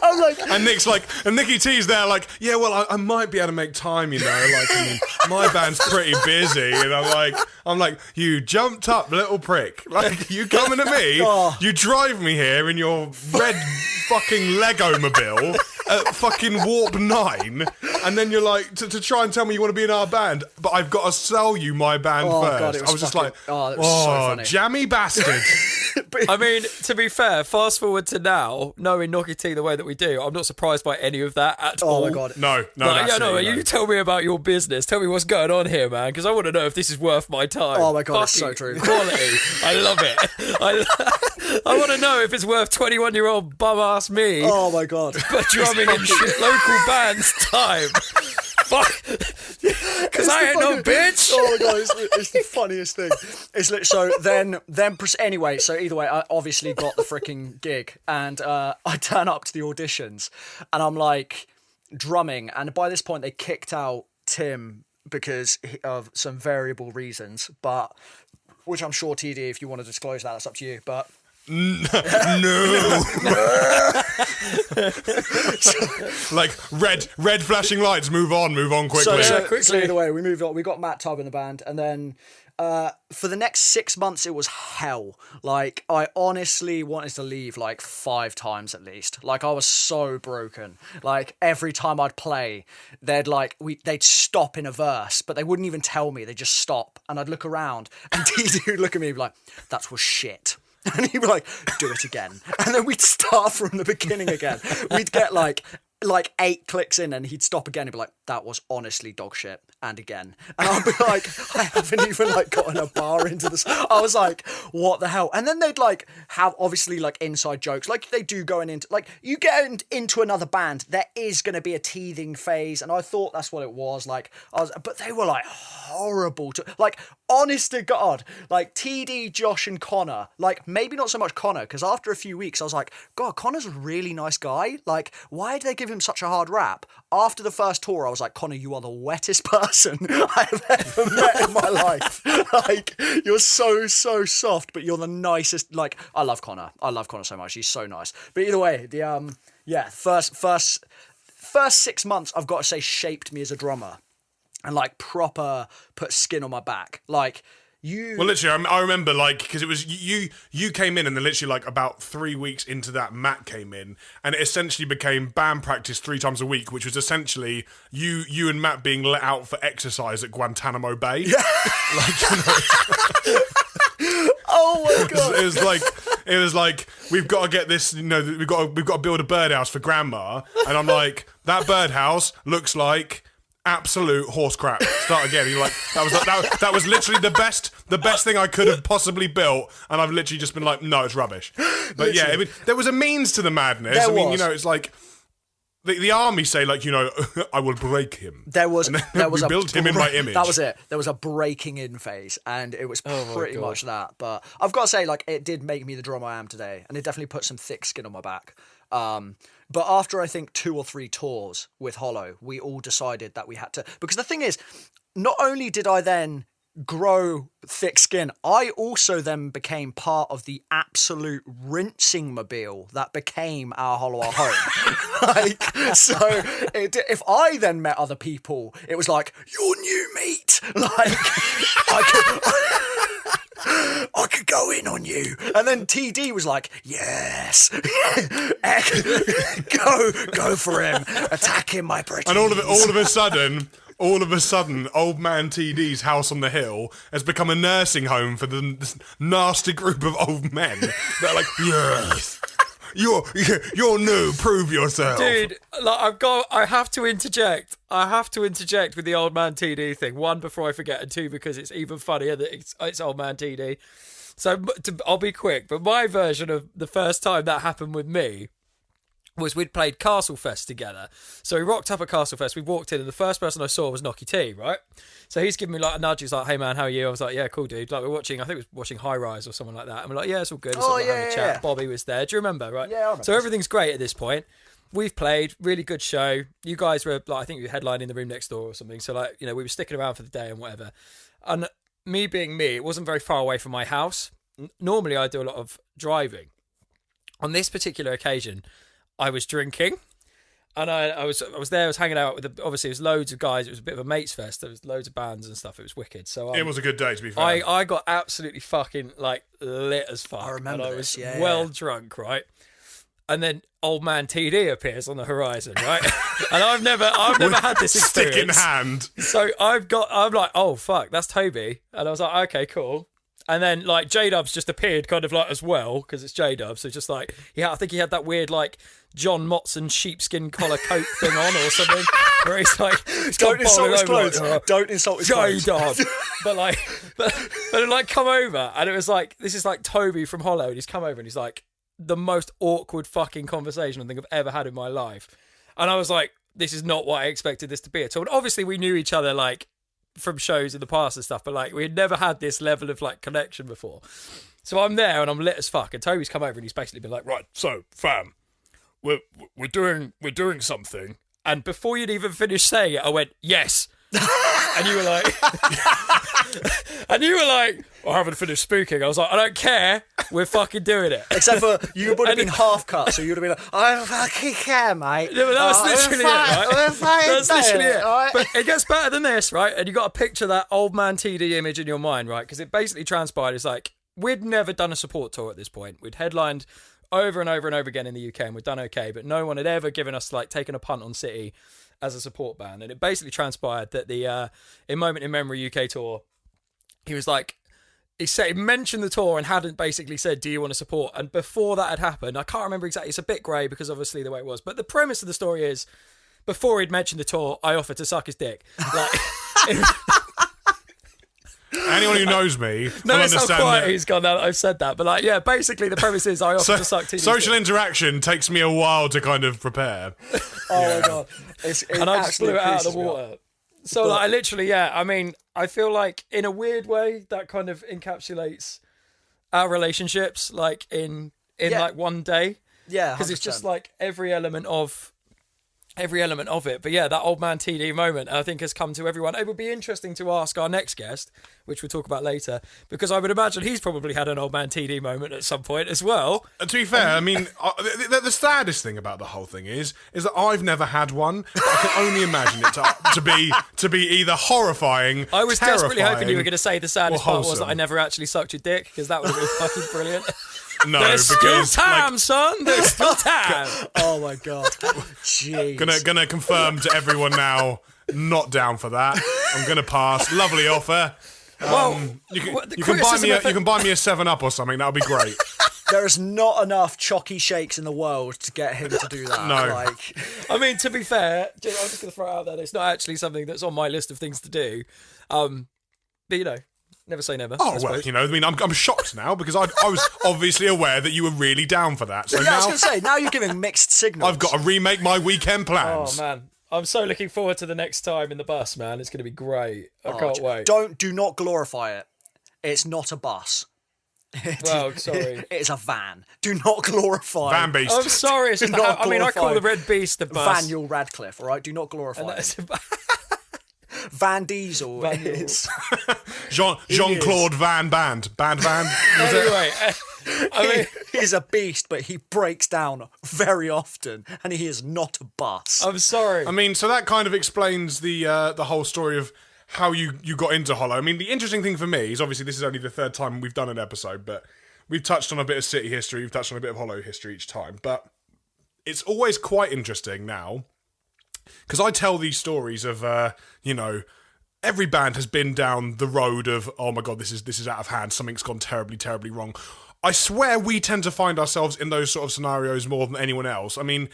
I'm like, and Nick's like, and Nicky T's there like, yeah, well, I might be able to make time, like, I mean, my band's pretty busy, and I'm like, you jumped up, little prick, like, you coming to me, you drive me here in your red fucking Lego mobile at fucking Warp 9, and then you're like, to try and tell me you want to be in our band, but I've got to sell you my band first. God, I was just like, that was so funny. Jammy bastard. I mean, to be fair, fast forward to now, knowing Nocky T the way that we do, I'm not surprised by any of that at all. Oh my God. No, like, yeah, no, absolutely you tell me about your business. Tell me what's going on here, man, because I want to know if this is worth my time. Oh my God, it's so Fucking true. Quality. I love it. I want to know if it's worth 21-year-old bum-ass me Oh my God. but drumming in shit local bands' time. Fuck. Because I ain't no bitch. Oh my God, it's the funniest thing. So anyway, so either way, I obviously got the freaking gig, and I turn up to the auditions, and I'm like drumming, and by this point they kicked out Tim because of some variable reasons, but which I'm sure TD, if you want to disclose that, that's up to you, but. No. Like red flashing lights. Move on quickly. So either way, we moved on. We got Matt Tubb in the band, and then for the next 6 months, it was hell. Like, I honestly wanted to leave like 5 times at least. Like, I was so broken. Like, every time I'd play, they'd stop in a verse, but they wouldn't even tell me. They'd just stop, and I'd look around, and TD would look at me and be like, "That was shit." And he'd be like, "Do it again." And then we'd start from the beginning again. We'd get like 8 clicks in, and he'd stop again. He'd be like, "That was honestly dog shit." And again. And I'd be like, I haven't even like gotten a bar into this. I was like, what the hell? And then they'd like have obviously like inside jokes. Like they do going into, like, you get into another band, there is going to be a teething phase. And I thought that's what it was. Like, but they were like horrible to, like, honest to God, like TD, Josh and Connor, like maybe not so much Connor, because after a few weeks I was like, God, Connor's a really nice guy. Like, why did they give him such a hard rap? After the first tour, I was like, Connor, you are the wettest person I have ever met in my life. Like, you're so soft, but you're the nicest. Like, I love Connor so much. He's so nice. But either way, the first 6 months, I've got to say, shaped me as a drummer, and like proper put skin on my back. Like, well, literally, I remember, like, because it was you came in, and then literally, like, about 3 weeks into that, Matt came in, and it essentially became band practice 3 times a week, which was essentially you and Matt being let out for exercise at Guantanamo Bay. Yeah. Oh my God! It was like we've got to get this. We've got to build a birdhouse for Grandma, and I'm like, that birdhouse looks like absolute horse crap. Start again. You're like, that was literally the best thing I could have possibly built, and I've literally just been like, no, it's rubbish. But literally. Yeah, I mean, there was a means to the madness. It's like, the army say, like, you know, I will break him. There was we built him in my image. That was it. There was a breaking in phase, and it was pretty much that. But I've got to say, like, it did make me the drummer I am today, and it definitely put some thick skin on my back. But after I think 2 or 3 tours with Hollow, we all decided that we had to. Because the thing is, not only did I then grow thick skin, I also then became part of the absolute rinsing mobile that became our Hollow Our Home. If I then met other people, it was like, you're new meat. Like, I could go in on you. And then TD was like, yes. go for him. Attack him, my pretty. And all of a sudden, old man TD's house on the hill has become a nursing home for this nasty group of old men. They're like, yes, you're new. Prove yourself, dude. Like, I have to interject. I have to interject with the old man TD thing. 1, before I forget, and 2, because it's even funnier that it's old man TD. So I'll be quick. But my version of the first time that happened with me was we'd played Castlefest together. So we rocked up at Castlefest. We walked in, and the first person I saw was Nocky T, right? So he's giving me like a nudge. He's like, "Hey man, how are you?" I was like, "Yeah, cool, dude." Like, we're watching, I think it was watching High Rise or something like that. And we're like, "Yeah, it's all good." It's having a chat. Yeah. Bobby was there. Do you remember? Right? Yeah, I remember. So everything's great at this point. We've played, really good show. You guys were like, I think you were headlining the room next door or something. So like, you know, we were sticking around for the day and whatever. And me being me, it wasn't very far away from my house. Normally I do a lot of driving. On this particular occasion, I was drinking. And I was there. I was hanging out with obviously it was loads of guys. It was a bit of a mates fest. There was loads of bands and stuff. It was wicked. So it was a good day, to be fair. I got absolutely fucking like lit as fuck. I remember and I was this, well drunk, right? And then old man TD appears on the horizon, right? And I've never had this experience. Stick in hand. So I'm like, oh fuck, that's Toby. And I was like, okay, cool. And then like J-Dub's just appeared kind of like as well, because it's J-Dub. So just like, I think he had that weird like John Motson sheepskin collar coat thing on or something, where he's like, don't insult his clothes. Like, don't insult his clothes. J-Dub. but it like come over, and it was like, this is like Toby from Hollow, and he's come over and he's like, the most awkward fucking conversation I think I've ever had in my life. And I was like, this is not what I expected this to be at all. And obviously we knew each other like from shows in the past and stuff, but like we had never had this level of like connection before. So I'm there and I'm lit as fuck, and Toby's come over and he's basically been like, right, so fam, we're doing something. And before you'd even finished saying it, I went, yes. And you were like, I haven't finished spooking. I was like, I don't care. We're fucking doing it. Except for you would have been half cut, so you'd have been like, I don't fucking care, mate. Yeah, but that was literally it, right? That's literally it. Right? But it gets better than this, right? And you got to picture that old man TD image in your mind, right? Because it basically transpired. It's like, we'd never done a support tour at this point. We'd headlined over and over and over again in the UK, and we'd done okay, but no one had ever given us like taken a punt on City as a support band. And it basically transpired that the In Moment in Memory UK tour, he was like, he mentioned the tour and hadn't basically said, do you want to support? And before that had happened, I can't remember exactly, it's a bit grey because obviously the way it was, but the premise of the story is, before he'd mentioned the tour, I offered to suck his dick. Like, anyone who knows me no, will it's not understand quite that. He's gone now that I've said that, but like, yeah, basically the premise is I offered to suck TD's social dick. interaction takes me a while to kind of prepare. Oh my god! And I just blew it out of the water. So like, I literally, yeah, I mean, I feel like in a weird way that kind of encapsulates our relationships, like in like one day. Yeah, because it's 100%. just like every element of it. But yeah, that old man TD moment, I think, has come to everyone. It would be interesting to ask our next guest, which we'll talk about later, because I would imagine he's probably had an old man TD moment at some point as well. To be fair, I mean, the saddest thing about the whole thing is that I've never had one. I can only imagine it to be either horrifying, I was desperately hoping you were terrifying, going to say the saddest or part was wholesome. that I never actually sucked your dick, because that would have been fucking brilliant. No, There's because still time, like, son. There's still time. Oh my god! Jeez. gonna confirm to everyone now, not down for that. I'm gonna pass. Lovely offer. You can buy me a 7-Up or something. That'll be great. There is not enough chalky shakes in the world to get him to do that. No. Like, I mean, to be fair, I'm just going to throw it out there. It's not actually something that's on my list of things to do. But you know, Never say never. I Oh, well, suppose. you know, I mean, I'm shocked now because I was obviously aware that you were really down for that. So Yeah, I was now going to say, now you're giving mixed signals. I've got to remake my weekend plans. Oh man, I'm so looking forward to the next time in the bus, man. It's going to be great. I can't wait. Do not glorify it. It's not a bus. Well, sorry. It's a van. Do not glorify Van Beast. I'm sorry. It's just not I mean, I call glorify the Red Beast the bus. Vaniel Radcliffe, all right? Do not glorify And it. that's- Van Diesel. Van Diesel. is- Jean-Claude Van Band. Band Van. anyway, I mean, He's a beast, but he breaks down very often, and he is not a bus. I'm sorry. I mean, so that kind of explains the whole story of how you got into Hollow. I mean, the interesting thing for me is obviously this is only the third time we've done an episode, but we've touched on a bit of City history, we've touched on a bit of Hollow history each time, but it's always quite interesting now because I tell these stories of, you know, every band has been down the road of, oh my god, this is out of hand, something's gone terribly, terribly wrong. I swear we tend to find ourselves in those sort of scenarios more than anyone else. I mean,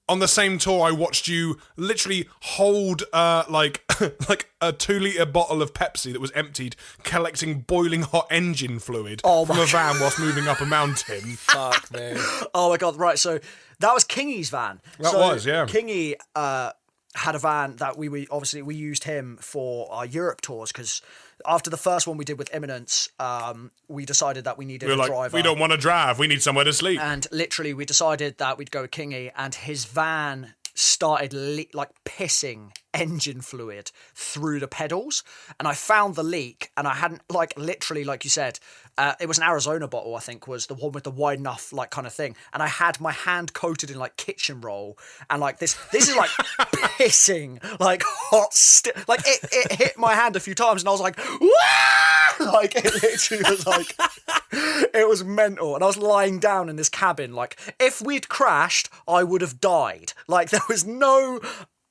on the same tour, I watched you literally hold like like a 2-litre bottle of Pepsi that was emptied, collecting boiling hot engine fluid from a van whilst moving up a mountain. Fuck me. Oh my god! Right, so that was Kingy's van. That was, yeah. Kingy had a van that we obviously we used him for our Europe tours because after the first one we did with Imminence, we decided that we needed We were a like, driver. we don't want to drive, we need somewhere to sleep. And literally, we decided that we'd go with Kingy, and his van started like pissing engine fluid through the pedals. And I found the leak, and I hadn't, like, literally, like you said, it was an Arizona bottle, I think, was the one with the wide enough, like, kind of thing. And I had my hand coated in, like, kitchen roll, and, like, this is, like, pissing, like, hot, like, it hit my hand a few times, and I was like, Wah! Like, it literally was, like, it was mental. And I was lying down in this cabin, like, if we'd crashed, I would have died. Like, there was no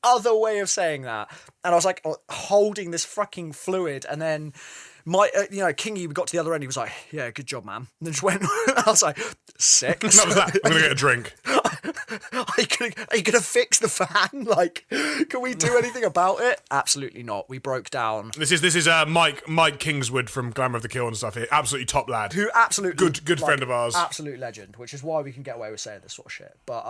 other way of saying that. And I was like holding this fucking fluid, and then my Kingy got to the other end, he was like, yeah, good job, man, and then just went. I was like, sick. That was that. I'm gonna get a drink. Are you gonna fix the fan? Like, can we do anything about it? Absolutely not. We broke down. This is Mike Kingswood from Glamour of the Kill and stuff here. Absolutely top lad. Who absolutely good friend of ours. Absolute legend, which is why we can get away with saying this sort of shit. But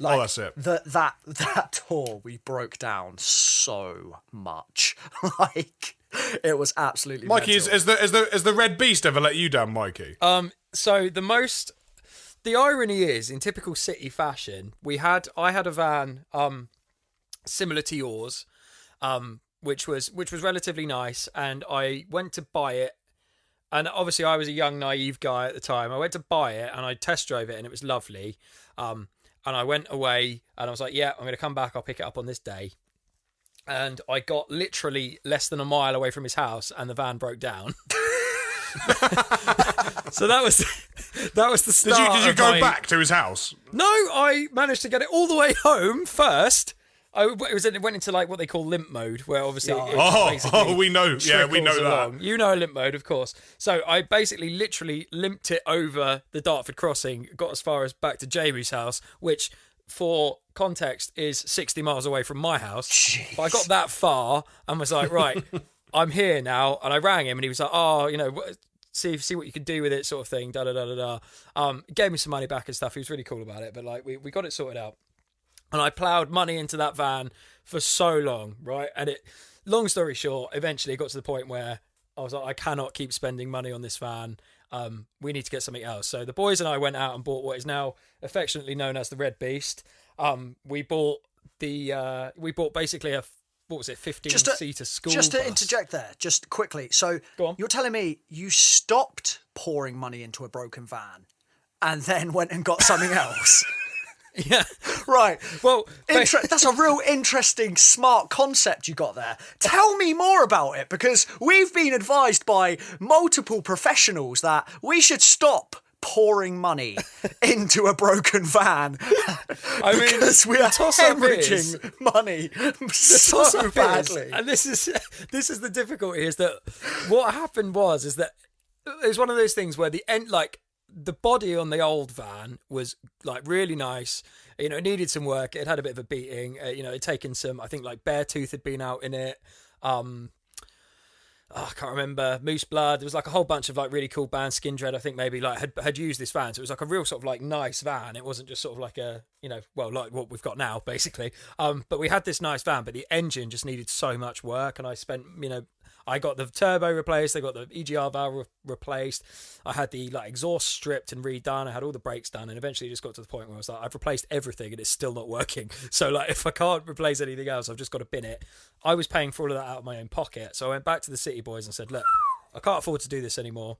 Oh, that's it. That tour, we broke down so much. Like, it was absolutely Mikey, mental. has the Red Beast ever let you down, Mikey? So the irony is, in typical City fashion, I had a van similar to yours, which was relatively nice, and I went to buy it. And obviously, I was a young, naive guy at the time. I went to buy it, and I test drove it, and it was lovely. And I went away, and I was like, yeah, I'm going to come back. I'll pick it up on this day. And I got literally less than a mile away from his house, and the van broke down. So that was the start. Did you of go my- back to his house? No, I managed to get it all the way home first. It went into like what they call limp mode, where obviously We know. Yeah, we know trickles along. that. You know limp mode, of course. So I basically literally limped it over the Dartford crossing, got as far as back to Jamie's house, which, for context, is 60 miles away from my house. Jeez. But I got that far and was like, right, I'm here now. And I rang him, and he was like, oh, you know, see what you can do with it, sort of thing. Da da da da da. Gave me some money back and stuff. He was really cool about it. But like, we got it sorted out. And I ploughed money into that van for so long, right? And long story short, eventually it got to the point where I was like, I cannot keep spending money on this van. We need to get something else. So the boys and I went out and bought what is now affectionately known as the Red Beast. We bought basically a 15-seater school Just to bus. interject there, just quickly. So Go on. you're telling me you stopped pouring money into a broken van and then went and got something else? Yeah. Right. Well, That's a real interesting, smart concept you got there. Tell me more about it, because we've been advised by multiple professionals that we should stop pouring money into a broken van. I mean, because we are toss-up is- hemorrhaging money so toss-up is- badly. and this is the difficulty, is that what happened is that it was one of those things where the body on the old van was like really nice. You know, it needed some work. It had a bit of a beating. It'd taken some, I think, like Beartooth had been out in it. I can't remember, Moose Blood. There was like a whole bunch of like really cool bands. Skin Dread, I think maybe like had used this van, so it was like a real sort of like nice van. It wasn't just sort of like a, you know, well, like what we've got now basically. But we had this nice van, but the engine just needed so much work, and I spent, you know, I got the turbo replaced, I got the EGR valve replaced, I had the like exhaust stripped and redone, I had all the brakes done, and eventually it just got to the point where I was like, I've replaced everything and it's still not working. So like, if I can't replace anything else, I've just got to bin it. I was paying for all of that out of my own pocket, so I went back to the City Boys and said, look, I can't afford to do this anymore.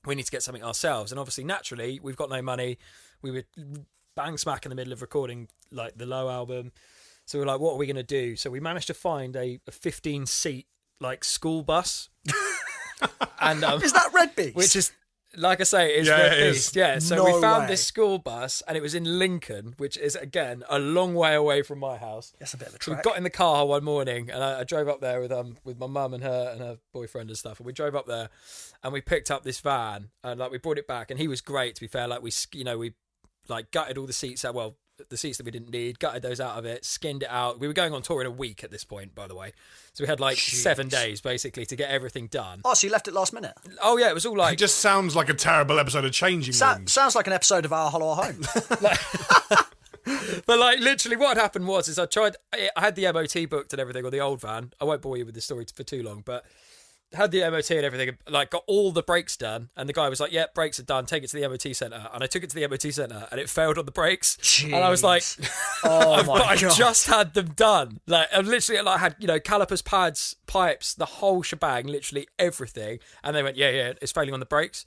We need to get something ourselves. And obviously, naturally, we've got no money. We were bang smack in the middle of recording like the Low album. So we were like, what are we going to do? So we managed to find a 15-seat like school bus. And Is that Red Beast? which is, like I say, is Yeah, Red it Beast. is. Yeah, so No we found way. this school bus, and it was in Lincoln, which is, again, a long way away from my house. That's a bit of a So we trek. got in the car one morning, and I drove up there with my mum and her boyfriend and stuff. And we drove up there, and we picked up this van, and like we brought it back, and he was great. To be fair, like we like gutted all the seats out. Well, the seats that we didn't need, gutted those out of it, skinned it out. We were going on tour in a week at this point, by the way, so we had like 7 days basically to get everything done. Oh, so you left it last minute? Oh yeah, it was all It like just sounds like a terrible episode of Changing Rooms. Sounds like an episode of Our Hollow Home. But like literally what had happened was I had the MOT booked and everything on the old van. I won't bore you with the story for too long, but had the MOT and everything, like got all the brakes done, and the guy was like, yeah, brakes are done, take it to the MOT centre. And I took it to the MOT centre and it failed on the brakes. Jeez. And I was like, Oh but I my god. just had them done. Like I literally like had, you know, calipers, pads, pipes, the whole shebang, literally everything. And they went, yeah, it's failing on the brakes.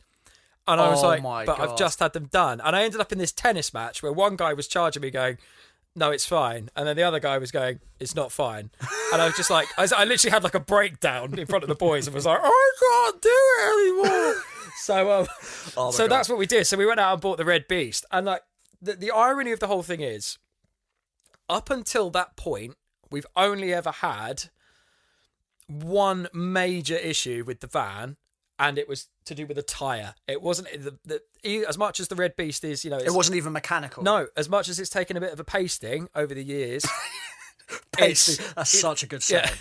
And I was Oh like, my but I've God. just had them done. And I ended up in this tennis match where one guy was charging me going, no, it's fine. And then the other guy was going, it's not fine. And I was just like, I literally had like a breakdown in front of the boys and was like, I can't do it anymore. So, Oh my so God. that's what we did. So we went out and bought the Red Beast. And like the irony of the whole thing is, up until that point, we've only ever had one major issue with the van, and it was to do with a tyre. It wasn't as much as the Red Beast is, you know, It wasn't even mechanical. no, as much as it's taken a bit of a pasting over the years. Pasty. it's- That's such a good saying. yeah.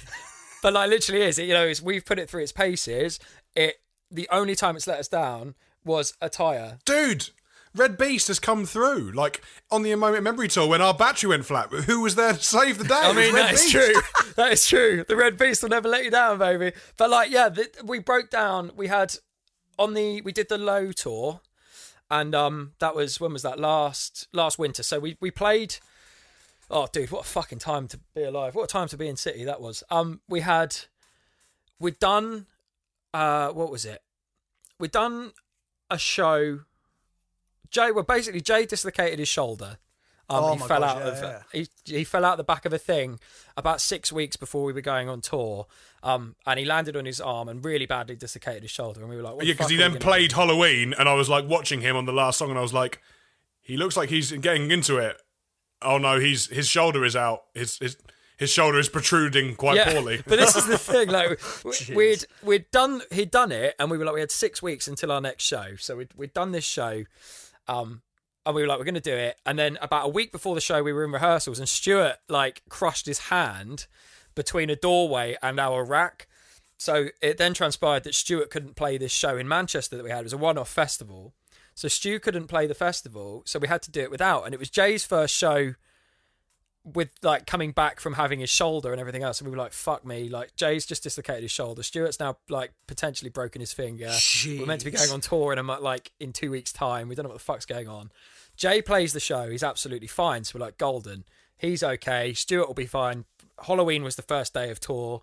But like literally is, you know, we've put it through its paces. The only time it's let us down was a tyre. Dude, Red Beast has come through. Like, on the A Moment Memory Tour, when our battery went flat, who was there to save the day? I It was mean, Red that is Beast. true. That is true. The Red Beast will never let you down, baby. But like, yeah, we broke down. We did the Low tour, and that was, when was that? Last winter. So we played. Oh, dude, what a fucking time to be alive! What a time to be in City that was. We'd done. What was it? We'd done a show. Jay dislocated his shoulder. Oh He my fell gosh, out yeah, of he fell out the back of a thing about 6 weeks before we were going on tour. And he landed on his arm and really badly dislocated his shoulder. And we were like, what Yeah, the fuck because he are we then gonna played Halloween, and I was like watching him on the last song, and I was like, he looks like he's getting into it. Oh no, his shoulder is out. His shoulder is protruding quite poorly. But this is the thing, like he'd done it, and we were like, we had 6 weeks until our next show. So we'd done this show, and we were like, we're going to do it. And then about a week before the show, we were in rehearsals, and Stuart like crushed his hand between a doorway and our rack. So it then transpired that Stuart couldn't play this show in Manchester that we had. It was a one-off festival. So Stu couldn't play the festival, so we had to do it without. And it was Jay's first show with like coming back from having his shoulder and everything else. And we were like, fuck me. Like, Jay's just dislocated his shoulder. Stuart's now like potentially broken his finger. We're meant to be going on tour in 2 weeks' time. We don't know what the fuck's going on. Jay plays the show. He's absolutely fine. So we're like, golden. He's okay. Stuart will be fine. Halloween was the first day of tour.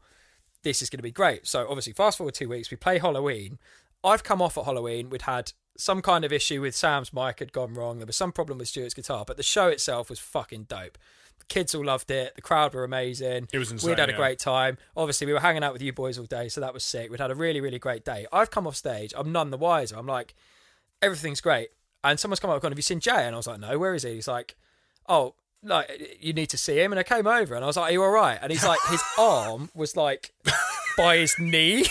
This is going to be great. So obviously, fast forward 2 weeks, we play Halloween. I've come off at Halloween. We'd had some kind of issue with Sam's mic had gone wrong. There was some problem with Stuart's guitar, but the show itself was fucking dope. The kids all loved it. The crowd were amazing. It was insane, We'd had a yeah. great time. Obviously, we were hanging out with you boys all day, so that was sick. We'd had a really, really great day. I've come off stage. I'm none the wiser. I'm like, everything's great. And someone's come up and gone, have you seen Jay? And I was like, no, where is he? He's like, oh, like, you need to see him. And I came over and I was like, are you all right? And he's like, his arm was like by his knee.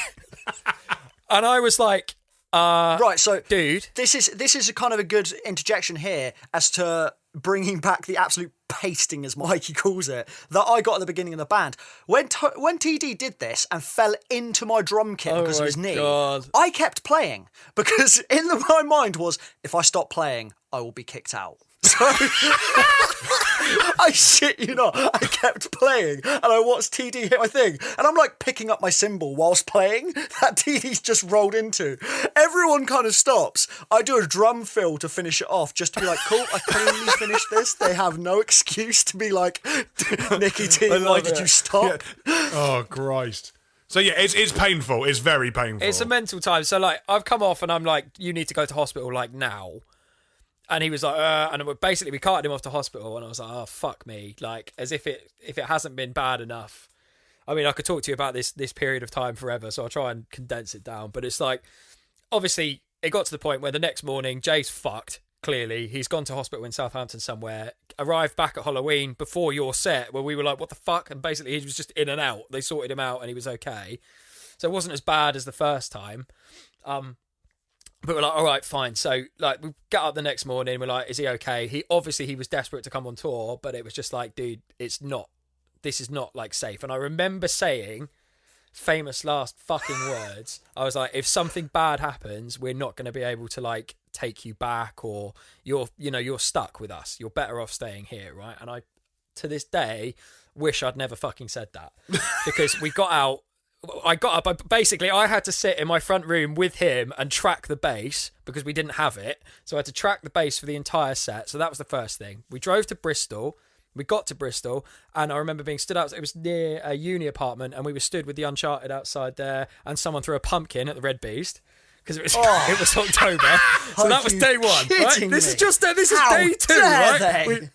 And I was like, Right, so dude. this is a kind of a good interjection here as to bringing back the absolute pasting, as Mikey calls it, that I got at the beginning of the band. When TD did this and fell into my drum kit because of his knee, God. I kept playing because my mind was, if I stop playing, I will be kicked out. So I shit you not, I kept playing and I watched TD hit my thing and I'm like picking up my cymbal whilst playing that TD's just rolled into. Everyone kind of stops. I do a drum fill to finish it off just to be like, cool, I cleanly finished this. They have no excuse to be like, Nicky T, why did you stop? Yeah. Oh, Christ. So yeah, it's painful. It's very painful. It's a mental time. So like, I've come off and I'm like, you need to go to hospital like now. And he was like, and basically we carted him off to hospital, and I was like, oh fuck me, like as if it hasn't been bad enough. I mean, I could talk to you about this period of time forever, so I'll try and condense it down. But it's like, obviously, it got to the point where the next morning, Jay's fucked. Clearly, he's gone to hospital in Southampton somewhere. Arrived back at Halloween before your set, where we were like, what the fuck? And basically, he was just in and out. They sorted him out, and he was okay. So it wasn't as bad as the first time. But we're like, all right, fine. So, like, we got up the next morning. We're like, is he okay? He was desperate to come on tour, but it was just like, dude, this is not, like, safe. And I remember saying, famous last fucking words, I was like, if something bad happens, we're not going to be able to, like, take you back, or you're stuck with us. You're better off staying here, right? And I, to this day, wish I'd never fucking said that. Because we got out. I got up, basically I had to sit in my front room with him and track the bass because we didn't have it. So I had to track the bass for the entire set. So that was the first thing. We drove to Bristol. We got to Bristol and I remember being stood outside. It was near a uni apartment and we were stood with the Uncharted outside there and someone threw a pumpkin at the Red Beast. Because it was October, so that was day one. Right? This is day two, right?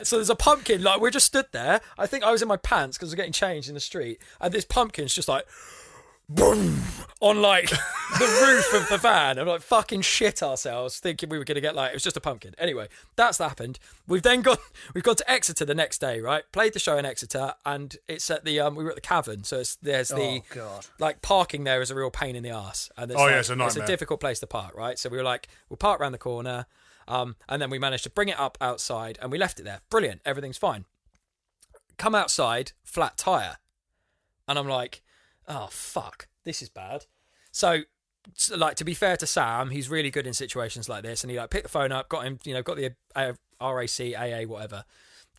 So there's a pumpkin. Like we're just stood there. I think I was in my pants because I was getting changed in the street, and this pumpkin's just like, boom, on like the roof of the van. I'm like fucking shit ourselves, thinking we were gonna get like it was just a pumpkin. Anyway, that's happened. We've gone to Exeter the next day, right? Played the show in Exeter, and it's at the we were at the Cavern, so like parking there is a real pain in the arse, and it's a nightmare. It's a difficult place to park, right? So we were like, we'll park around the corner, and then we managed to bring it up outside, and we left it there. Brilliant, everything's fine. Come outside, flat tire, and I'm like, oh fuck, this is bad. So like, to be fair to Sam, he's really good in situations like this, and he like picked the phone up, got him, got the RAC, AA, whatever.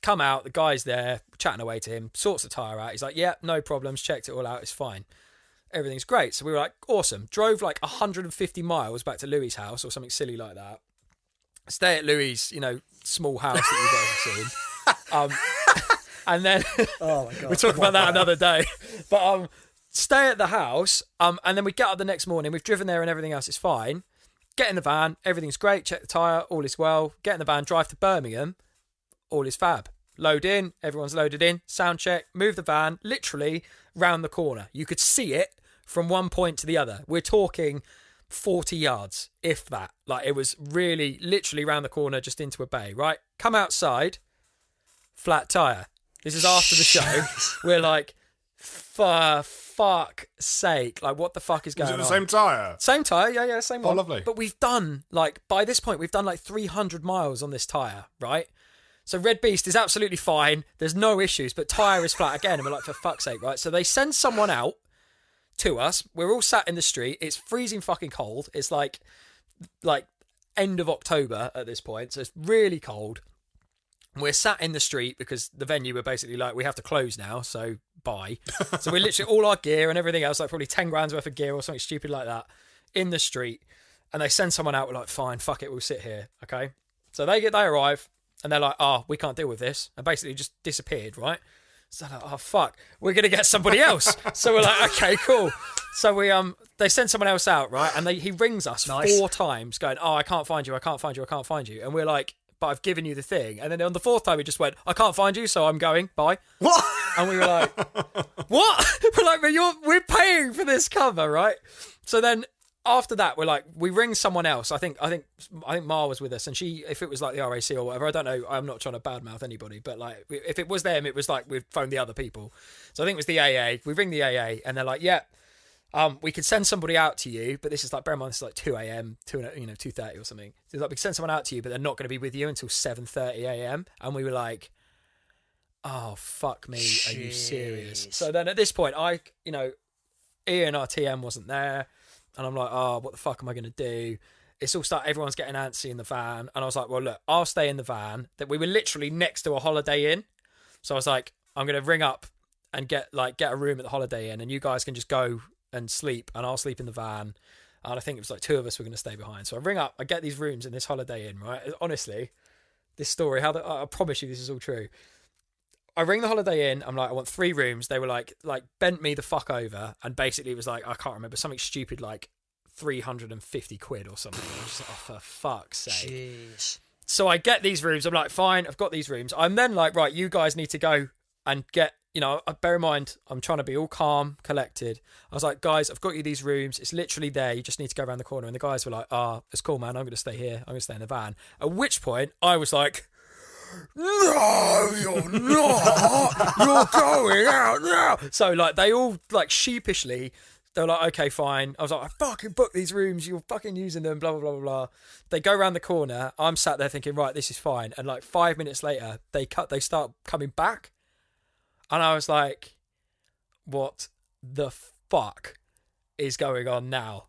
Come out, the guy's there, chatting away to him, sorts the tyre out. He's like, yeah, no problems, checked it all out, it's fine. Everything's great. So we were like, awesome. Drove like 150 miles back to Louis' house or something silly like that. Stay at Louis', small house that you guys have seen. And then oh my God, we'll talk about that another day. But stay at the house, and then we get up the next morning. We've driven there and everything else is fine. Get in the van, everything's great. Check the tyre, all is well. Get in the van, drive to Birmingham, all is fab. Load in, everyone's loaded in. Sound check, move the van, literally round the corner. You could see it from one point to the other. We're talking 40 yards, if that. Like, it was really, literally round the corner, just into a bay, right? Come outside, flat tyre. This is after the show. We're like, for fuck's sake, like what the fuck is going on? Is it the same tyre? Same tyre, yeah, same one. Oh, lovely. But we've done, like, by this point, we've done like 300 miles on this tyre, right? So Red Beast is absolutely fine. There's no issues, but tyre is flat again. And we're like, for fuck's sake, right? So they send someone out to us. We're all sat in the street. It's freezing fucking cold. It's like end of October at this point. So it's really cold. We're sat in the street because the venue were basically like, we have to close now, so bye. So we're literally all our gear and everything else, like probably 10 grand's worth of gear or something stupid like that, in the street. And they send someone out, we're like, fine, fuck it, we'll sit here, okay? So they arrive, and they're like, oh, we can't deal with this. And basically just disappeared, right? So like, oh, fuck, we're going to get somebody else. So we're like, okay, cool. So they send someone else out, right? And he rings us 4 times going, oh, I can't find you. And we're like, but I've given you the thing. And then on the 4th time, he just went, I can't find you, so I'm going. Bye. What? And we were like, what? We're like, but we're paying for this cover, right? So then after that, we're like, we ring someone else. I think Ma was with us, and she, if it was like the RAC or whatever, I don't know. I'm not trying to badmouth anybody, but like, if it was them, it was like we'd phone the other people. So I think it was the AA. We ring the AA, and they're like, yeah. We could send somebody out to you, but this is like, bear in mind, this is like 2 a.m., 2:30 or something. So like, we could send someone out to you, but they're not going to be with you until 7:30 a.m. And we were like, oh, fuck me, are you serious? Jeez. So then at this point, Ian, our TM, wasn't there. And I'm like, oh, what the fuck am I going to do? It's all everyone's getting antsy in the van. And I was like, well, look, I'll stay in the van. That we were literally next to a Holiday Inn. So I was like, I'm going to ring up and get a room at the Holiday Inn, and you guys can just go and sleep, and I'll sleep in the van. And I think it was like 2 of us were going to stay behind. So I ring up, I get these rooms in this Holiday Inn, right? Honestly, this story, I promise you this is all true. I ring the Holiday Inn. I'm like, I want 3 rooms. They were like bent me the fuck over, and basically it was like, I can't remember, something stupid like 350 quid or something. I was just like, oh, for fuck's sake. Jeez. So I get these rooms. I'm like, fine, I've got these rooms. I'm then like, right, you guys need to go and get, bear in mind, I'm trying to be all calm, collected. I was like, guys, I've got you these rooms. It's literally there. You just need to go around the corner. And the guys were like, it's cool, man. I'm going to stay here. I'm going to stay in the van. At which point I was like, no, you're not. You're going out now. So like they all like sheepishly, they were like, okay, fine. I was like, I fucking booked these rooms. You're fucking using them, blah, blah, blah, blah, blah. They go around the corner. I'm sat there thinking, right, this is fine. And like 5 minutes later, they start coming back. And I was like, what the fuck is going on now?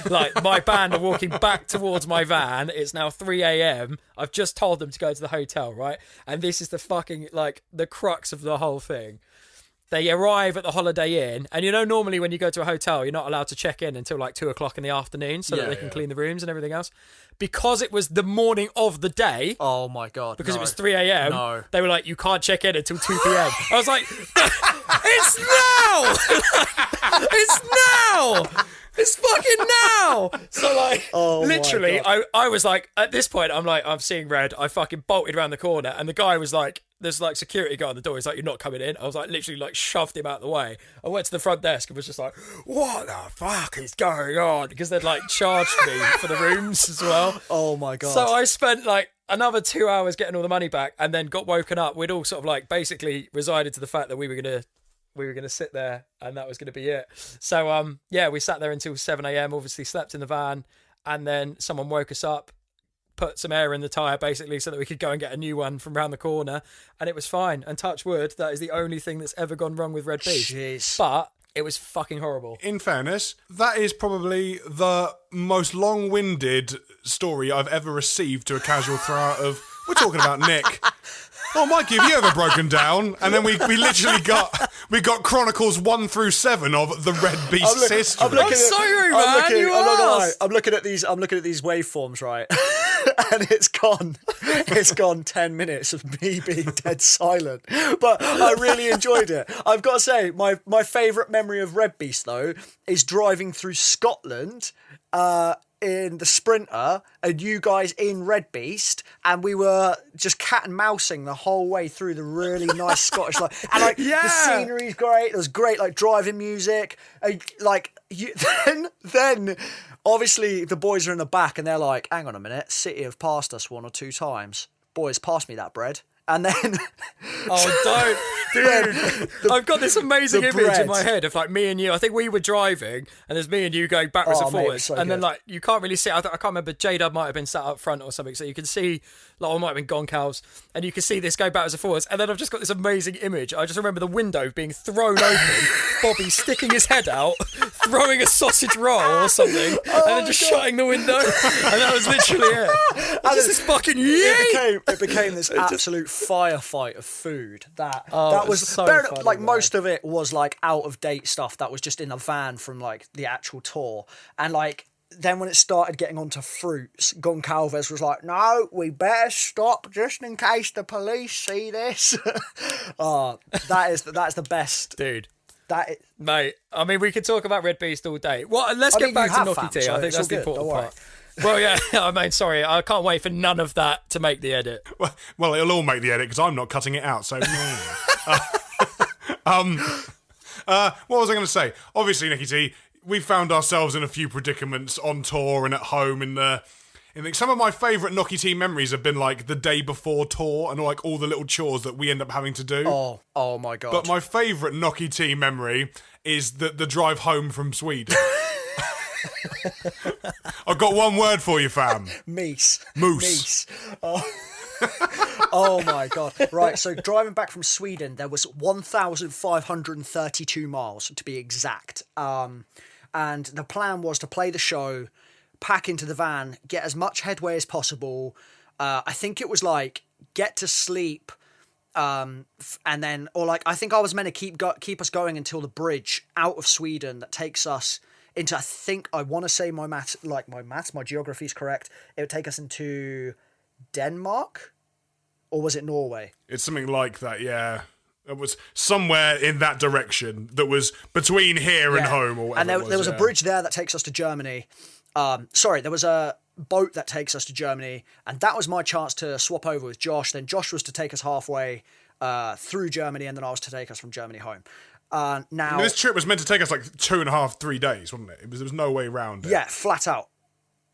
Like, my band are walking back towards my van. It's now 3 a.m. I've just told them to go to the hotel, right? And this is the fucking, like, the crux of the whole thing. They arrive at the Holiday Inn, and normally when you go to a hotel, you're not allowed to check in until like 2 o'clock in the afternoon so that they can clean the rooms and everything else. Because it was the morning of the day. Oh my God. Because it was 3 a.m. No. They were like, you can't check in until 2 p.m. I was like, it's now! It's now! It's fucking now! So like, literally, I was like, at this point, I'm seeing red. I fucking bolted around the corner, and the guy was like, there's like security guy on the door. He's like, you're not coming in. I was like, literally like shoved him out of the way. I went to the front desk and was just like, what the fuck is going on? Because they'd like charged me for the rooms as well. Oh my God. So I spent like another 2 hours getting all the money back, and then got woken up. We'd all sort of like basically resided to the fact that we were gonna sit there, and that was gonna be it. So we sat there until 7 a.m. Obviously slept in the van, and then someone woke us up, put some air in the tyre basically so that we could go and get a new one from around the corner, and it was fine. And touch wood, that is the only thing that's ever gone wrong with Red Beast. Jeez. But it was fucking horrible. In fairness, that is probably the most long-winded story I've ever received to a casual throwout of, we're talking about Nick. Oh, Mikey, have you ever broken down? And then we literally got Chronicles 1 through 7 of the Red Beast's history. I'm sorry, man. You I'm not gonna lie. asked. I'm looking at these waveforms, right? And it's gone 10 minutes of me being dead silent. But I really enjoyed it. I've got to say, my favourite memory of Red Beast though is driving through Scotland in the Sprinter, and you guys in Red Beast, and we were just cat and mousing the whole way through the really nice Scottish life. And like the scenery's great. There was great like driving music. Then obviously the boys are in the back, and they're like, "Hang on a minute, City have passed us 1 or 2 times. Boys, pass me that bread." And then... Oh, don't. Dude, I've got this amazing the image bread. in my head of like me and you. I think we were driving, and there's me and you going backwards and mate, forwards. so and then good. like you can't really see. I can't remember. J-Dub might have been sat up front or something. So you can see, like, or might have been Goncalves. And you can see this go backwards and forwards. And then I've just got this amazing image. I just remember the window being thrown open, Bobby sticking his head out, throwing a sausage roll or something, and then just shutting the window. And that was literally it. And just this fucking It became this absolute firefight of food. That was so fair- funny, like man. most of it was like out of date stuff that was just in a van from like the actual tour. And like then when it started getting onto fruits, Goncalves was like, "No, we better stop just in case the police see this." That's the best, dude. Mate, I mean, we could talk about Red Beast all day. Well, let's get back to Nocky T. I think that's the important part. Well, yeah, I mean, sorry, I can't wait for none of that to make the edit. Well, it'll all make the edit because I'm not cutting it out. So, what was I going to say? Obviously, Nicky T, we found ourselves in a few predicaments on tour and at home. Some of my favourite Nocky T memories have been like the day before tour and like all the little chores that we end up having to do. Oh my God! But my favourite Nocky T memory is the drive home from Sweden. I've got one word for you, fam. Meese. Moose. Oh. Oh my God. Right, so driving back from Sweden, there was 1,532 miles to be exact. And the plan was to play the show, pack into the van, get as much headway as possible. I think it was like get to sleep, and then, or like, I think I was meant to keep us going until the bridge out of Sweden that takes us into, I think, I want to say my geography is correct. It would take us into Denmark, or was it Norway? It's something like that, yeah. It was somewhere in that direction that was between here and home, or whatever. And there was a bridge there that takes us to Germany. There was a boat that takes us to Germany, and that was my chance to swap over with Josh. Then Josh was to take us halfway through Germany, and then I was to take us from Germany home. Now, this trip was meant to take us like 2.5, 3 days, wasn't it? There was no way around it. Yeah, flat out.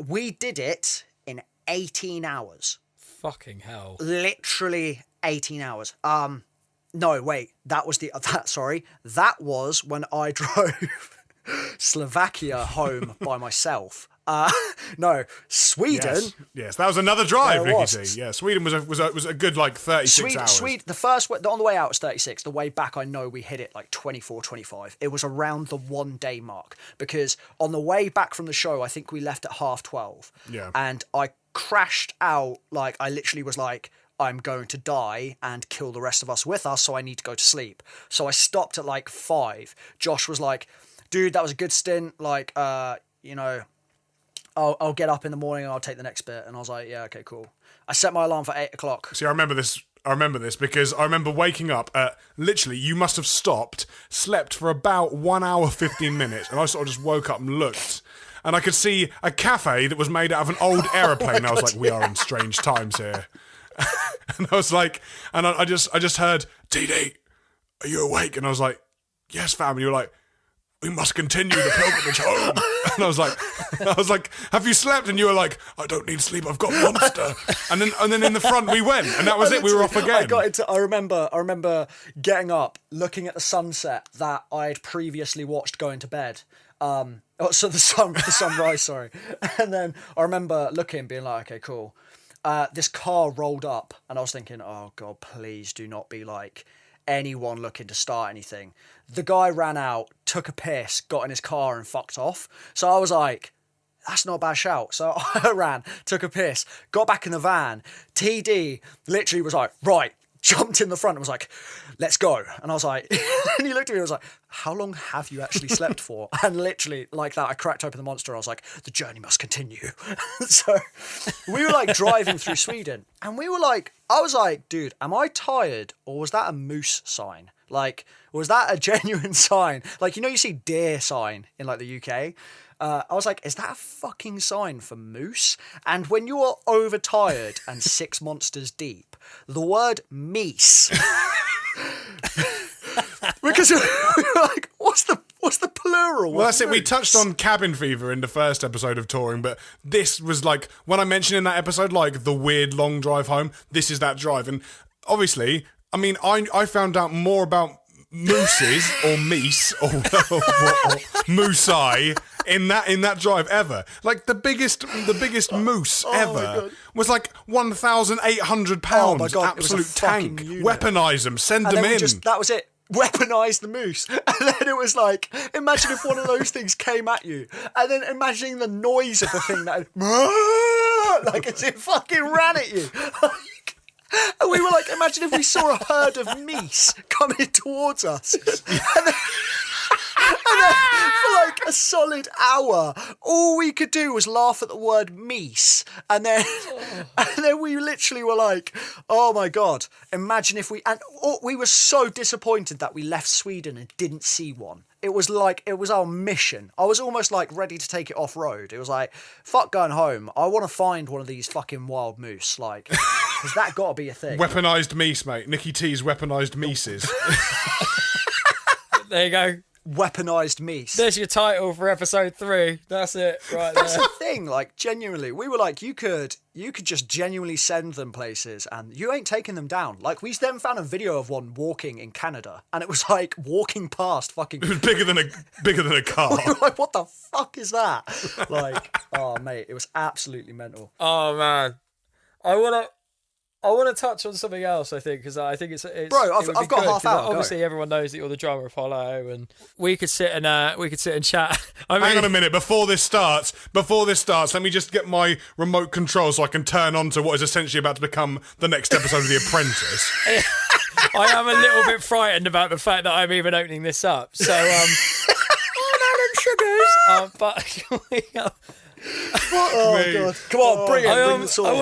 We did it in 18 hours. Fucking hell. Literally 18 hours. No, wait, that was that was when I drove Slovakia home by myself. No, Sweden. Yes, that was another drive, There Nicky was. T. Yeah, Sweden was a good like 36 hours. On the way out was 36. The way back, I know we hit it like 24, 25. It was around the 1 day mark, because on the way back from the show, I think we left at 12:30. Yeah. And I crashed out. Like, I literally was like, I'm going to die and kill the rest of us with us, so I need to go to sleep. So I stopped at like 5. Josh was like, dude, that was a good stint. Like, I'll get up in the morning and I'll take the next bit. And I was like, yeah, okay, cool. I set my alarm for 8 o'clock. See, I remember this because I remember waking up at, literally, you must have stopped, slept for about 1 hour, 15 minutes, and I sort of just woke up and looked. And I could see a cafe that was made out of an old aeroplane. I was like, we are in strange times here. And I was like, and I just heard, TD, are you awake? And I was like, yes, fam. And you were like, we must continue the pilgrimage home. And I was like, have you slept? And you were like, I don't need sleep, I've got Monster. And then in the front we went, and that was it. We were off again. I remember getting up, looking at the sunset that I'd previously watched going to bed. So the sunrise, sorry. And then I remember looking, being like, okay, cool. This car rolled up, and I was thinking, oh God, please do not be like anyone looking to start anything. The guy ran out, took a piss, got in his car and fucked off. So I was like, that's not a bad shout. So I ran, took a piss, got back in the van. TD literally was like, right, jumped in the front and was like, let's go. And I was like, and he looked at me and was like, how long have you actually slept for? And literally like that, I cracked open the Monster. And I was like, the journey must continue. So we were like driving through Sweden, and I was like, dude, am I tired, or was that a moose sign? Like, was that a genuine sign? Like, you see deer sign in like the UK. I was like, is that a fucking sign for moose? And when you are overtired and 6 monsters deep, the word meese. Because we were like, what's the plural? Well, that's it. We touched on cabin fever in the first episode of touring, but this was like, when I mentioned in that episode, like the weird long drive home, this is that drive. And obviously, I mean, I found out more about mooses or meese or moosei in that drive ever. Like the biggest moose ever was like 1,800 pounds. Oh my God, absolute tank. Unit. Weaponize them, send them in. That was it. Weaponize the moose. And then it was like, imagine if one of those things came at you, and then imagining the noise of the thing that like as it fucking ran at you. And we were like, imagine if we saw a herd of meese coming towards us. And then for like a solid hour, all we could do was laugh at the word meese. And then we literally were like, oh my God, imagine if we were so disappointed that we left Sweden and didn't see one. It was our mission. I was almost like ready to take it off road. It was like, fuck going home. I want to find one of these fucking wild moose. Like, has that got to be a thing? Weaponized meese, mate. Nicky T's weaponized meeses. There you go. Weaponized meese. There's your title for episode 3. That's it, right That's there. the thing, like, genuinely, we were like, you could just genuinely send them places and you ain't taking them down. Like, we then found a video of one walking in Canada, and it was like walking past fucking... It was bigger than a car. We were like, what the fuck is that? Like, oh mate, it was absolutely mental. Oh man, I I want to touch on something else, I think, because I think it's Bro, it would I've be got good, half hour, 'cause go. obviously, everyone knows that you're the drummer of Hollow, and we could sit and chat. I mean, Hang on a minute, before this starts, let me just get my remote control so I can turn on to what is essentially about to become the next episode of The Apprentice. I am a little bit frightened about the fact that I'm even opening this up. So, but Oh, God. Come on, bring it. Bring the sauce. I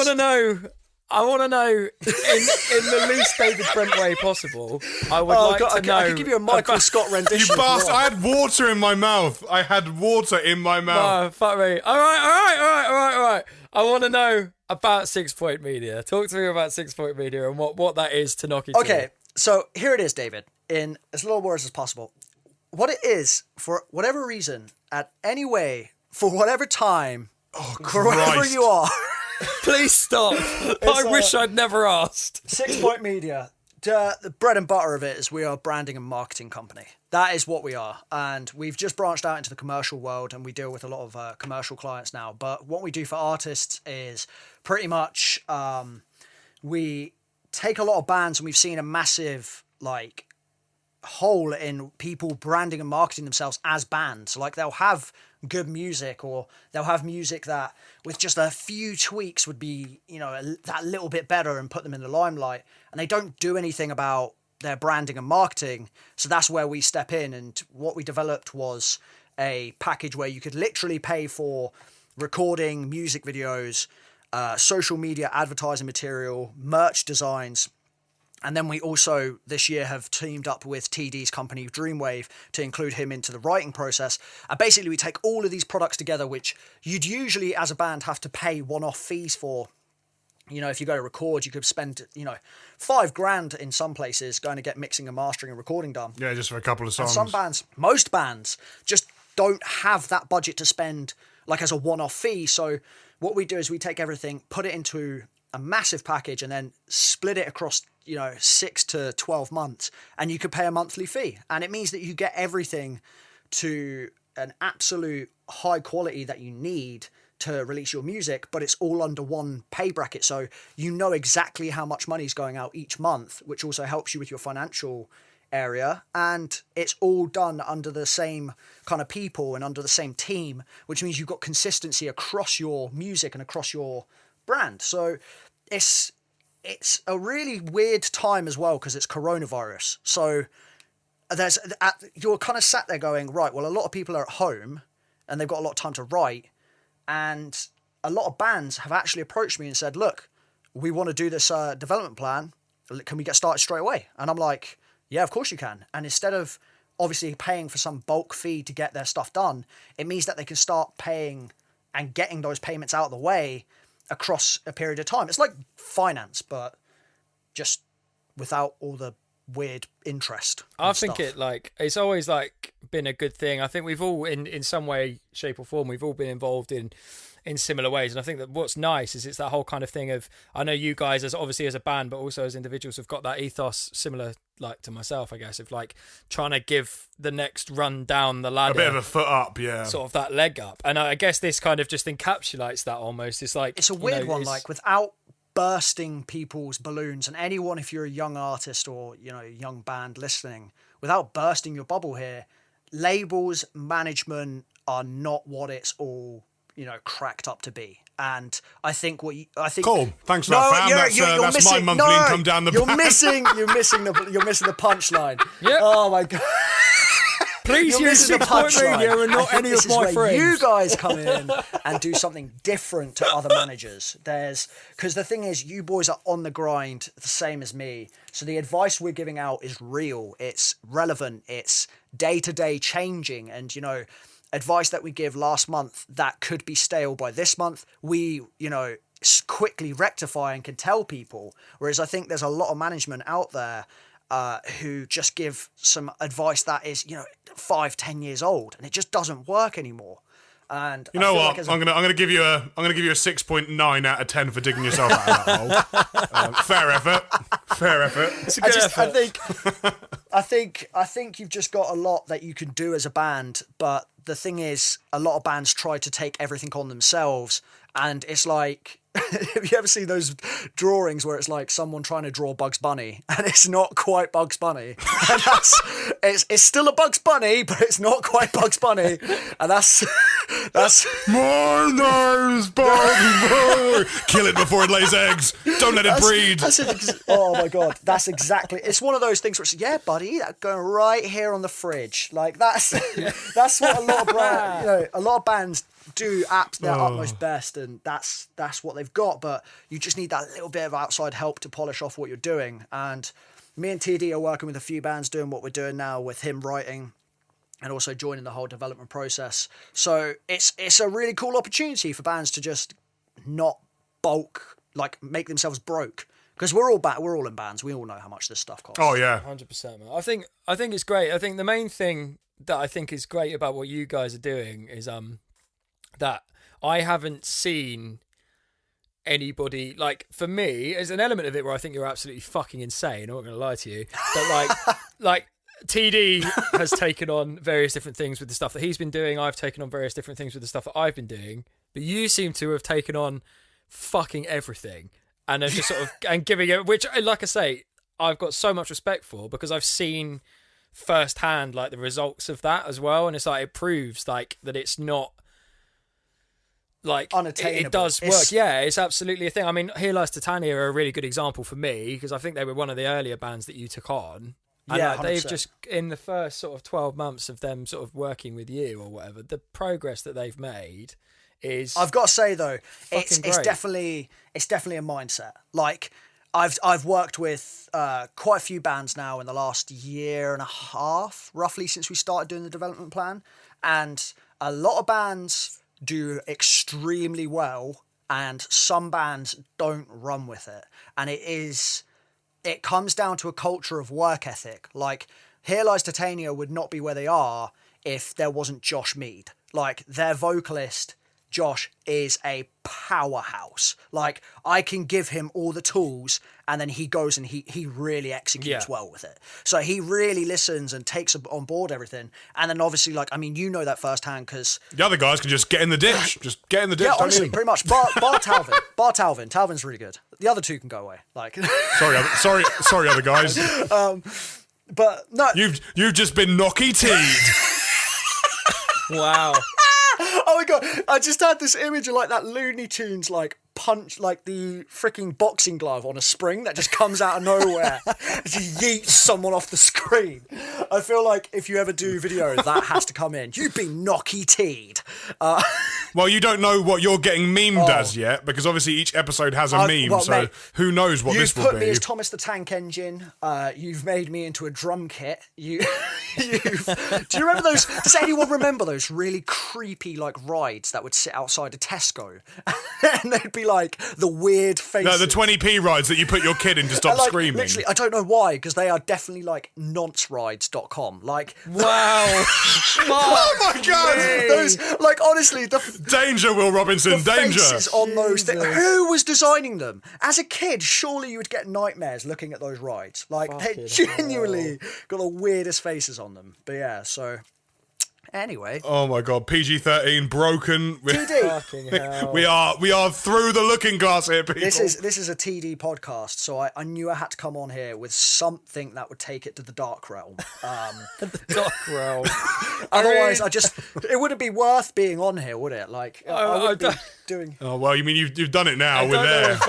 want to know in the least David Brent way possible. I would like to know. I could give you a Michael Scott rendition. You bastard! I had water in my mouth. Oh, fuck me. All right. I want to know about 6 Point Media. Talk to me about 6 Point Media and what that is to knock it. Okay, so here it is, David, in as little words as possible. What it is, for whatever reason, at any way, for whatever time, for wherever Christ. you are, Please stop. I wish I'd never asked. 6 Point Media, the bread and butter of it is we are a branding and marketing company. That is what we are. And we've just branched out into the commercial world and we deal with a lot of commercial clients now. But what we do for artists is pretty much we take a lot of bands and we've seen a massive hole in people branding and marketing themselves as bands. Like they'll have good music or they'll have music that with just a few tweaks would be, that little bit better and put them in the limelight. And they don't do anything about their branding and marketing. So that's where we step in. And what we developed was a package where you could literally pay for recording, music videos, social media advertising material, merch designs. And then we also, this year, have teamed up with TD's company, Dreamwave, to include him into the writing process. And basically, we take all of these products together, which you'd usually, as a band, have to pay one-off fees for. If you go to record, you could spend, $5,000 in some places going to get mixing and mastering and recording done. Yeah, just for a couple of songs. And most bands, just don't have that budget to spend, as a one-off fee. So what we do is we take everything, put it into a massive package and then split it across 6 to 12 months, and you could pay a monthly fee, and it means that you get everything to an absolute high quality that you need to release your music, but it's all under one pay bracket, so you know exactly how much money is going out each month, which also helps you with your financial area, and it's all done under the same kind of people and under the same team, which means you've got consistency across your music and across your brand. So it's a really weird time as well because it's coronavirus. So you're kind of sat there going, right, well, a lot of people are at home and they've got a lot of time to write. And a lot of bands have actually approached me and said, look, we want to do this development plan. Can we get started straight away? And I'm like, yeah, of course you can. And instead of obviously paying for some bulk fee to get their stuff done, it means that they can start paying and getting those payments out of the way across a period of time. It's like finance, but just without all the weird interest. I think it's always been a good thing. I think we've all in some way, shape or form, we've all been involved in similar ways. And I think that what's nice is it's that whole kind of thing of, I know you guys as obviously as a band, but also as individuals have got that ethos similar to myself, I guess, of trying to give the next run down the ladder. A bit of a foot up, yeah. Sort of that leg up. And I guess this kind of just encapsulates that almost. It's it's a weird one, without bursting people's balloons, and anyone, if you're a young artist or, a young band listening, without bursting your bubble here, labels, management are not what it's all cracked up to be. And I think cool. Thanks for that, fam. That's my monthly income down the You're back. missing the punchline. Yep. Oh my God. Please use 6 Point Media and not any of my friends. You guys come in and do something different to other managers. Because the thing is, you boys are on the grind the same as me. So the advice we're giving out is real. It's relevant. It's day-to-day changing. And, advice that we give last month that could be stale by this month, we, quickly rectify and can tell people. Whereas I think there's a lot of management out there who just give some advice that is, 5-10 years old, and it just doesn't work anymore. And you know what? I'm gonna give you a 6.9 out of 10 for digging yourself out of that hole. Fair effort. It's a good effort. I think I think you've just got a lot that you can do as a band, but the thing is, a lot of bands try to take everything on themselves, and it's like, have you ever seen those drawings where it's like someone trying to draw Bugs Bunny, and it's not quite Bugs Bunny, and it's still a Bugs Bunny, but it's not quite Bugs Bunny, and that's My name's Bugs Bunny. Kill it before it lays eggs. Don't let it breed. Oh my god, that's exactly. It's one of those things where it's, yeah, buddy, that's going right here on the fridge. Like that's what a lot of bands do at their utmost best, and that's what they've got. But you just need that little bit of outside help to polish off what you're doing. And me and TD are working with a few bands doing what we're doing now, with him writing and also joining the whole development process. So it's a really cool opportunity for bands to just not bulk, like make themselves broke, because we're all in bands. We all know how much this stuff costs. Oh yeah, 100%, man. I think it's great. I think the main thing that I think is great about what you guys are doing is that I haven't seen anybody, like, for me, there's an element of it where I think you're absolutely fucking insane. I'm not going to lie to you, but like TD has taken on various different things with the stuff that he's been doing. I've taken on various different things with the stuff that I've been doing, but you seem to have taken on fucking everything and are just sort of and giving it, which, like I say, I've got so much respect for, because I've seen firsthand like the results of that as well, and it's like it proves like that it's not like unattainable. It does work. Yeah, it's absolutely a thing. I mean, Here Lies Titania are a really good example for me, because I think they were one of the earlier bands that you took on. And yeah, they've just, in the first sort of 12 months of them sort of working with you or whatever, the progress that they've made is, I've got to say though, it's great. definitely a mindset. Like I've worked with quite a few bands now in the last year and a half, roughly, since we started doing the development plan, and a lot of bands do extremely well, and some bands don't run with it, and it comes down to a culture of work ethic. Like, Here Lies Titania would not be where they are if there wasn't Josh Mead. Like, their vocalist, Josh, is a powerhouse. Like, I can give him all the tools, and then he goes and he really executes well with it. So he really listens and takes on board everything. And then obviously, like, I mean, you know that firsthand, because the other guys can just get in the ditch. Just get in the ditch. yeah, don't honestly, need them. pretty much. Bar Talvin. Talvin's really good. The other two can go away. Like, Sorry, other guys. but no, You've just been knocky teed. wow. oh my god, I just had this image of like that Looney Tunes like punch, like the freaking boxing glove on a spring that just comes out of nowhere as he yeets someone off the screen. I feel like if you ever do video, that has to come in. You've been knocky teed. Well, you don't know what you're getting memed as yet, because obviously each episode has a meme, well, so mate, who knows what this You've will put be. me as Thomas the Tank Engine. You've made me into a drum kit. Do you remember those? Does anyone remember those really creepy like rides that would sit outside a Tesco, and they'd be like the weird faces? No, the 20p rides that you put your kid in to stop And, like, screaming. Literally, I don't know why, because they are definitely like noncerides.com. Like, Wow. Oh my god! those, like, honestly, the Danger, Will Robinson, danger! faces on those things. Who was designing them? As a kid, surely you would get nightmares looking at those rides. Like, they Fucking genuinely got the weirdest faces on them. But yeah, so anyway. Oh my god, PG-13 broken. TD. Fucking hell. We are through the looking glass here, people. This is a TD podcast, so I knew I had to come on here with something that would take it to the dark realm. Doc roll. Otherwise, it wouldn't be worth being on here, would it? Like, I wouldn't be doing. Oh well, you mean you've done it now? I We're don't know there. if,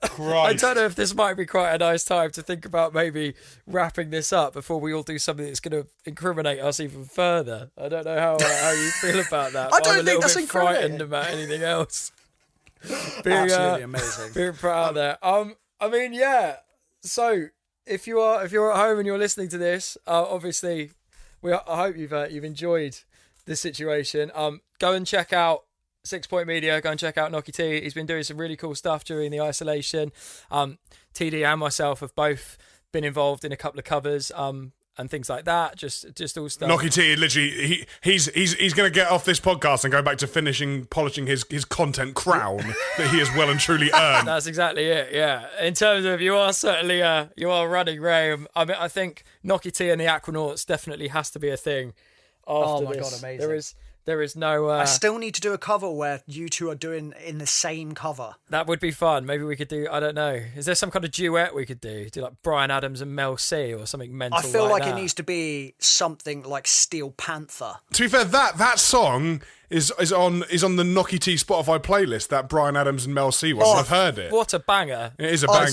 I Christ. don't know if this might be quite a nice time to think about maybe wrapping this up before we all do something that's going to incriminate us even further. I don't know how you feel about that. I but don't I'm a think little that's bit incriminating. frightened about anything else. Absolutely amazing. Being put out there. I mean, yeah. So if you're at home and you're listening to this, obviously, I hope you've enjoyed this situation. Go and check out 6 Point Media. Go and check out Nocky T. He's been doing some really cool stuff during the isolation. TD and myself have both been involved in a couple of covers. and things like that. Just all stuff. Nocky T, literally, he's going to get off this podcast and go back to polishing his content crown that he has well and truly earned. That's exactly it. Yeah. In terms of you are certainly you are running Ray. I mean, I think Nocky T and the Aquanauts definitely has to be a thing. After my this. God, amazing. There is no. I still need to do a cover where you two are doing in the same cover. That would be fun. Maybe we could do. I don't know. Is there some kind of duet we could do? Do like Bryan Adams and Mel C or something mental? I feel like that. it needs to be something like Steel Panther. To be fair, that song is on the Nocky T Spotify playlist. That Bryan Adams and Mel C one. I've heard it. What a banger! It is a banger.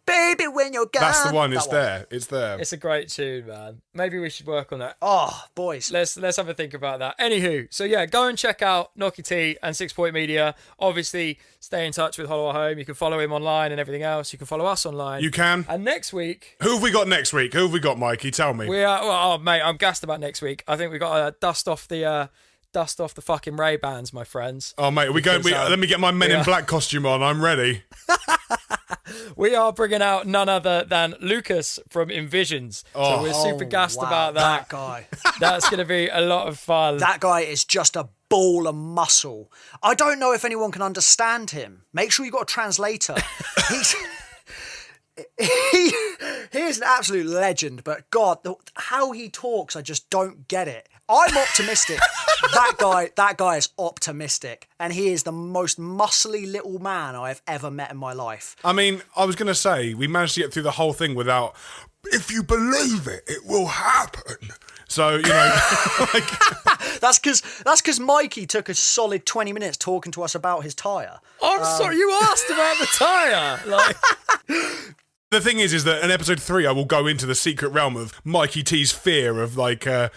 Baby, when you're gone. That's the one. That It's there. It's there. It's a great tune, man. Maybe we should work on that. Oh, boys. Let's have a think about that. Anywho, so yeah, go and check out Nocky T and 6 Point Media. Obviously, stay in touch with Hollow Home. You can follow him online and everything else. You can follow us online. You can. And next week, Who have we got next week? Who have we got, Mikey? Tell me. we are. Well, oh, mate, I'm gassed about next week. I think we got to dust off the fucking Ray-Bans, my friends. Oh, mate, let me get my Men in Black costume on. I'm ready. We are bringing out none other than Lucas from Envisions. So we're super gassed about that. That guy. That's going to be a lot of fun. That guy is just a ball of muscle. I don't know if anyone can understand him. Make sure you got a translator. He is an absolute legend, but God, how he talks, I just don't get it. I'm optimistic. That guy is optimistic, and he is the most muscly little man I have ever met in my life. I mean, I was going to say, we managed to get through the whole thing without, if you believe it, it will happen. So, you know, That's because Mikey took a solid 20 minutes talking to us about his tyre. I'm sorry, you asked about the tyre. Like, the thing is that in episode 3, I will go into the secret realm of Mikey T's fear of like the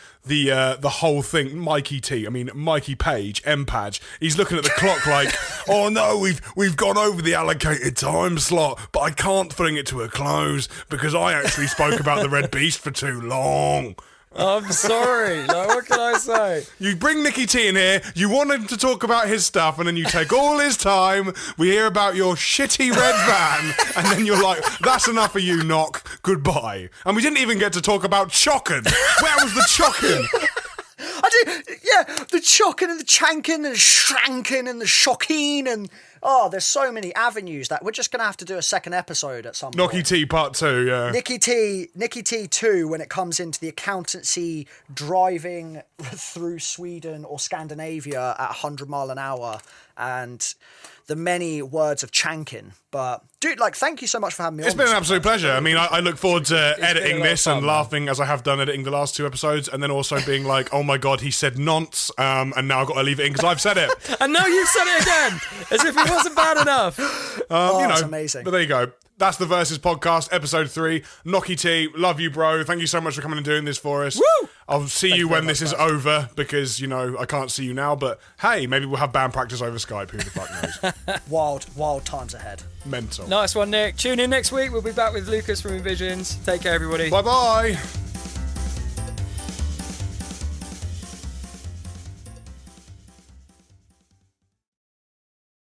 whole thing. Mikey T, I mean Mikey Page, MPAG. He's looking at the clock like, oh no, we've gone over the allocated time slot, but I can't bring it to a close because I actually spoke about the Red Beast for too long. I'm sorry. Like, what can I say? You bring Nicky T in here, you want him to talk about his stuff, and then you take all his time, we hear about your shitty red van, and then you're like, that's enough of you, Knock, goodbye. And we didn't even get to talk about Chockin'. Where was the Chockin'? The chocking and the chanking and the shranking and the shocking and there's so many avenues that we're just gonna have to do a second episode at some point. Nocky T part 2, yeah. Nicky T 2 when it comes into the accountancy driving through Sweden or Scandinavia at 100 mile an hour and the many words of chanking. But dude, like, thank you so much for having me on. It's been an absolute pleasure. I mean, I look forward to editing this and fun, laughing as I have done editing the last 2 episodes, and then also being like, oh my god, he said nonce, and now I've got to leave it in because I've said it. And now you've said it again, as if it wasn't bad enough. That's amazing. But there you go. That's the Versus Podcast, episode 3. Nocky T, love you, bro. Thank you so much for coming and doing this for us. Woo! I'll see you when this is over because, you know, I can't see you now. But hey, maybe we'll have band practice over Skype. Who the fuck knows? Wild times ahead. Mental. Nice one, Nick. Tune in next week. We'll be back with Lucas from Envisions. Take care, everybody. Bye-bye.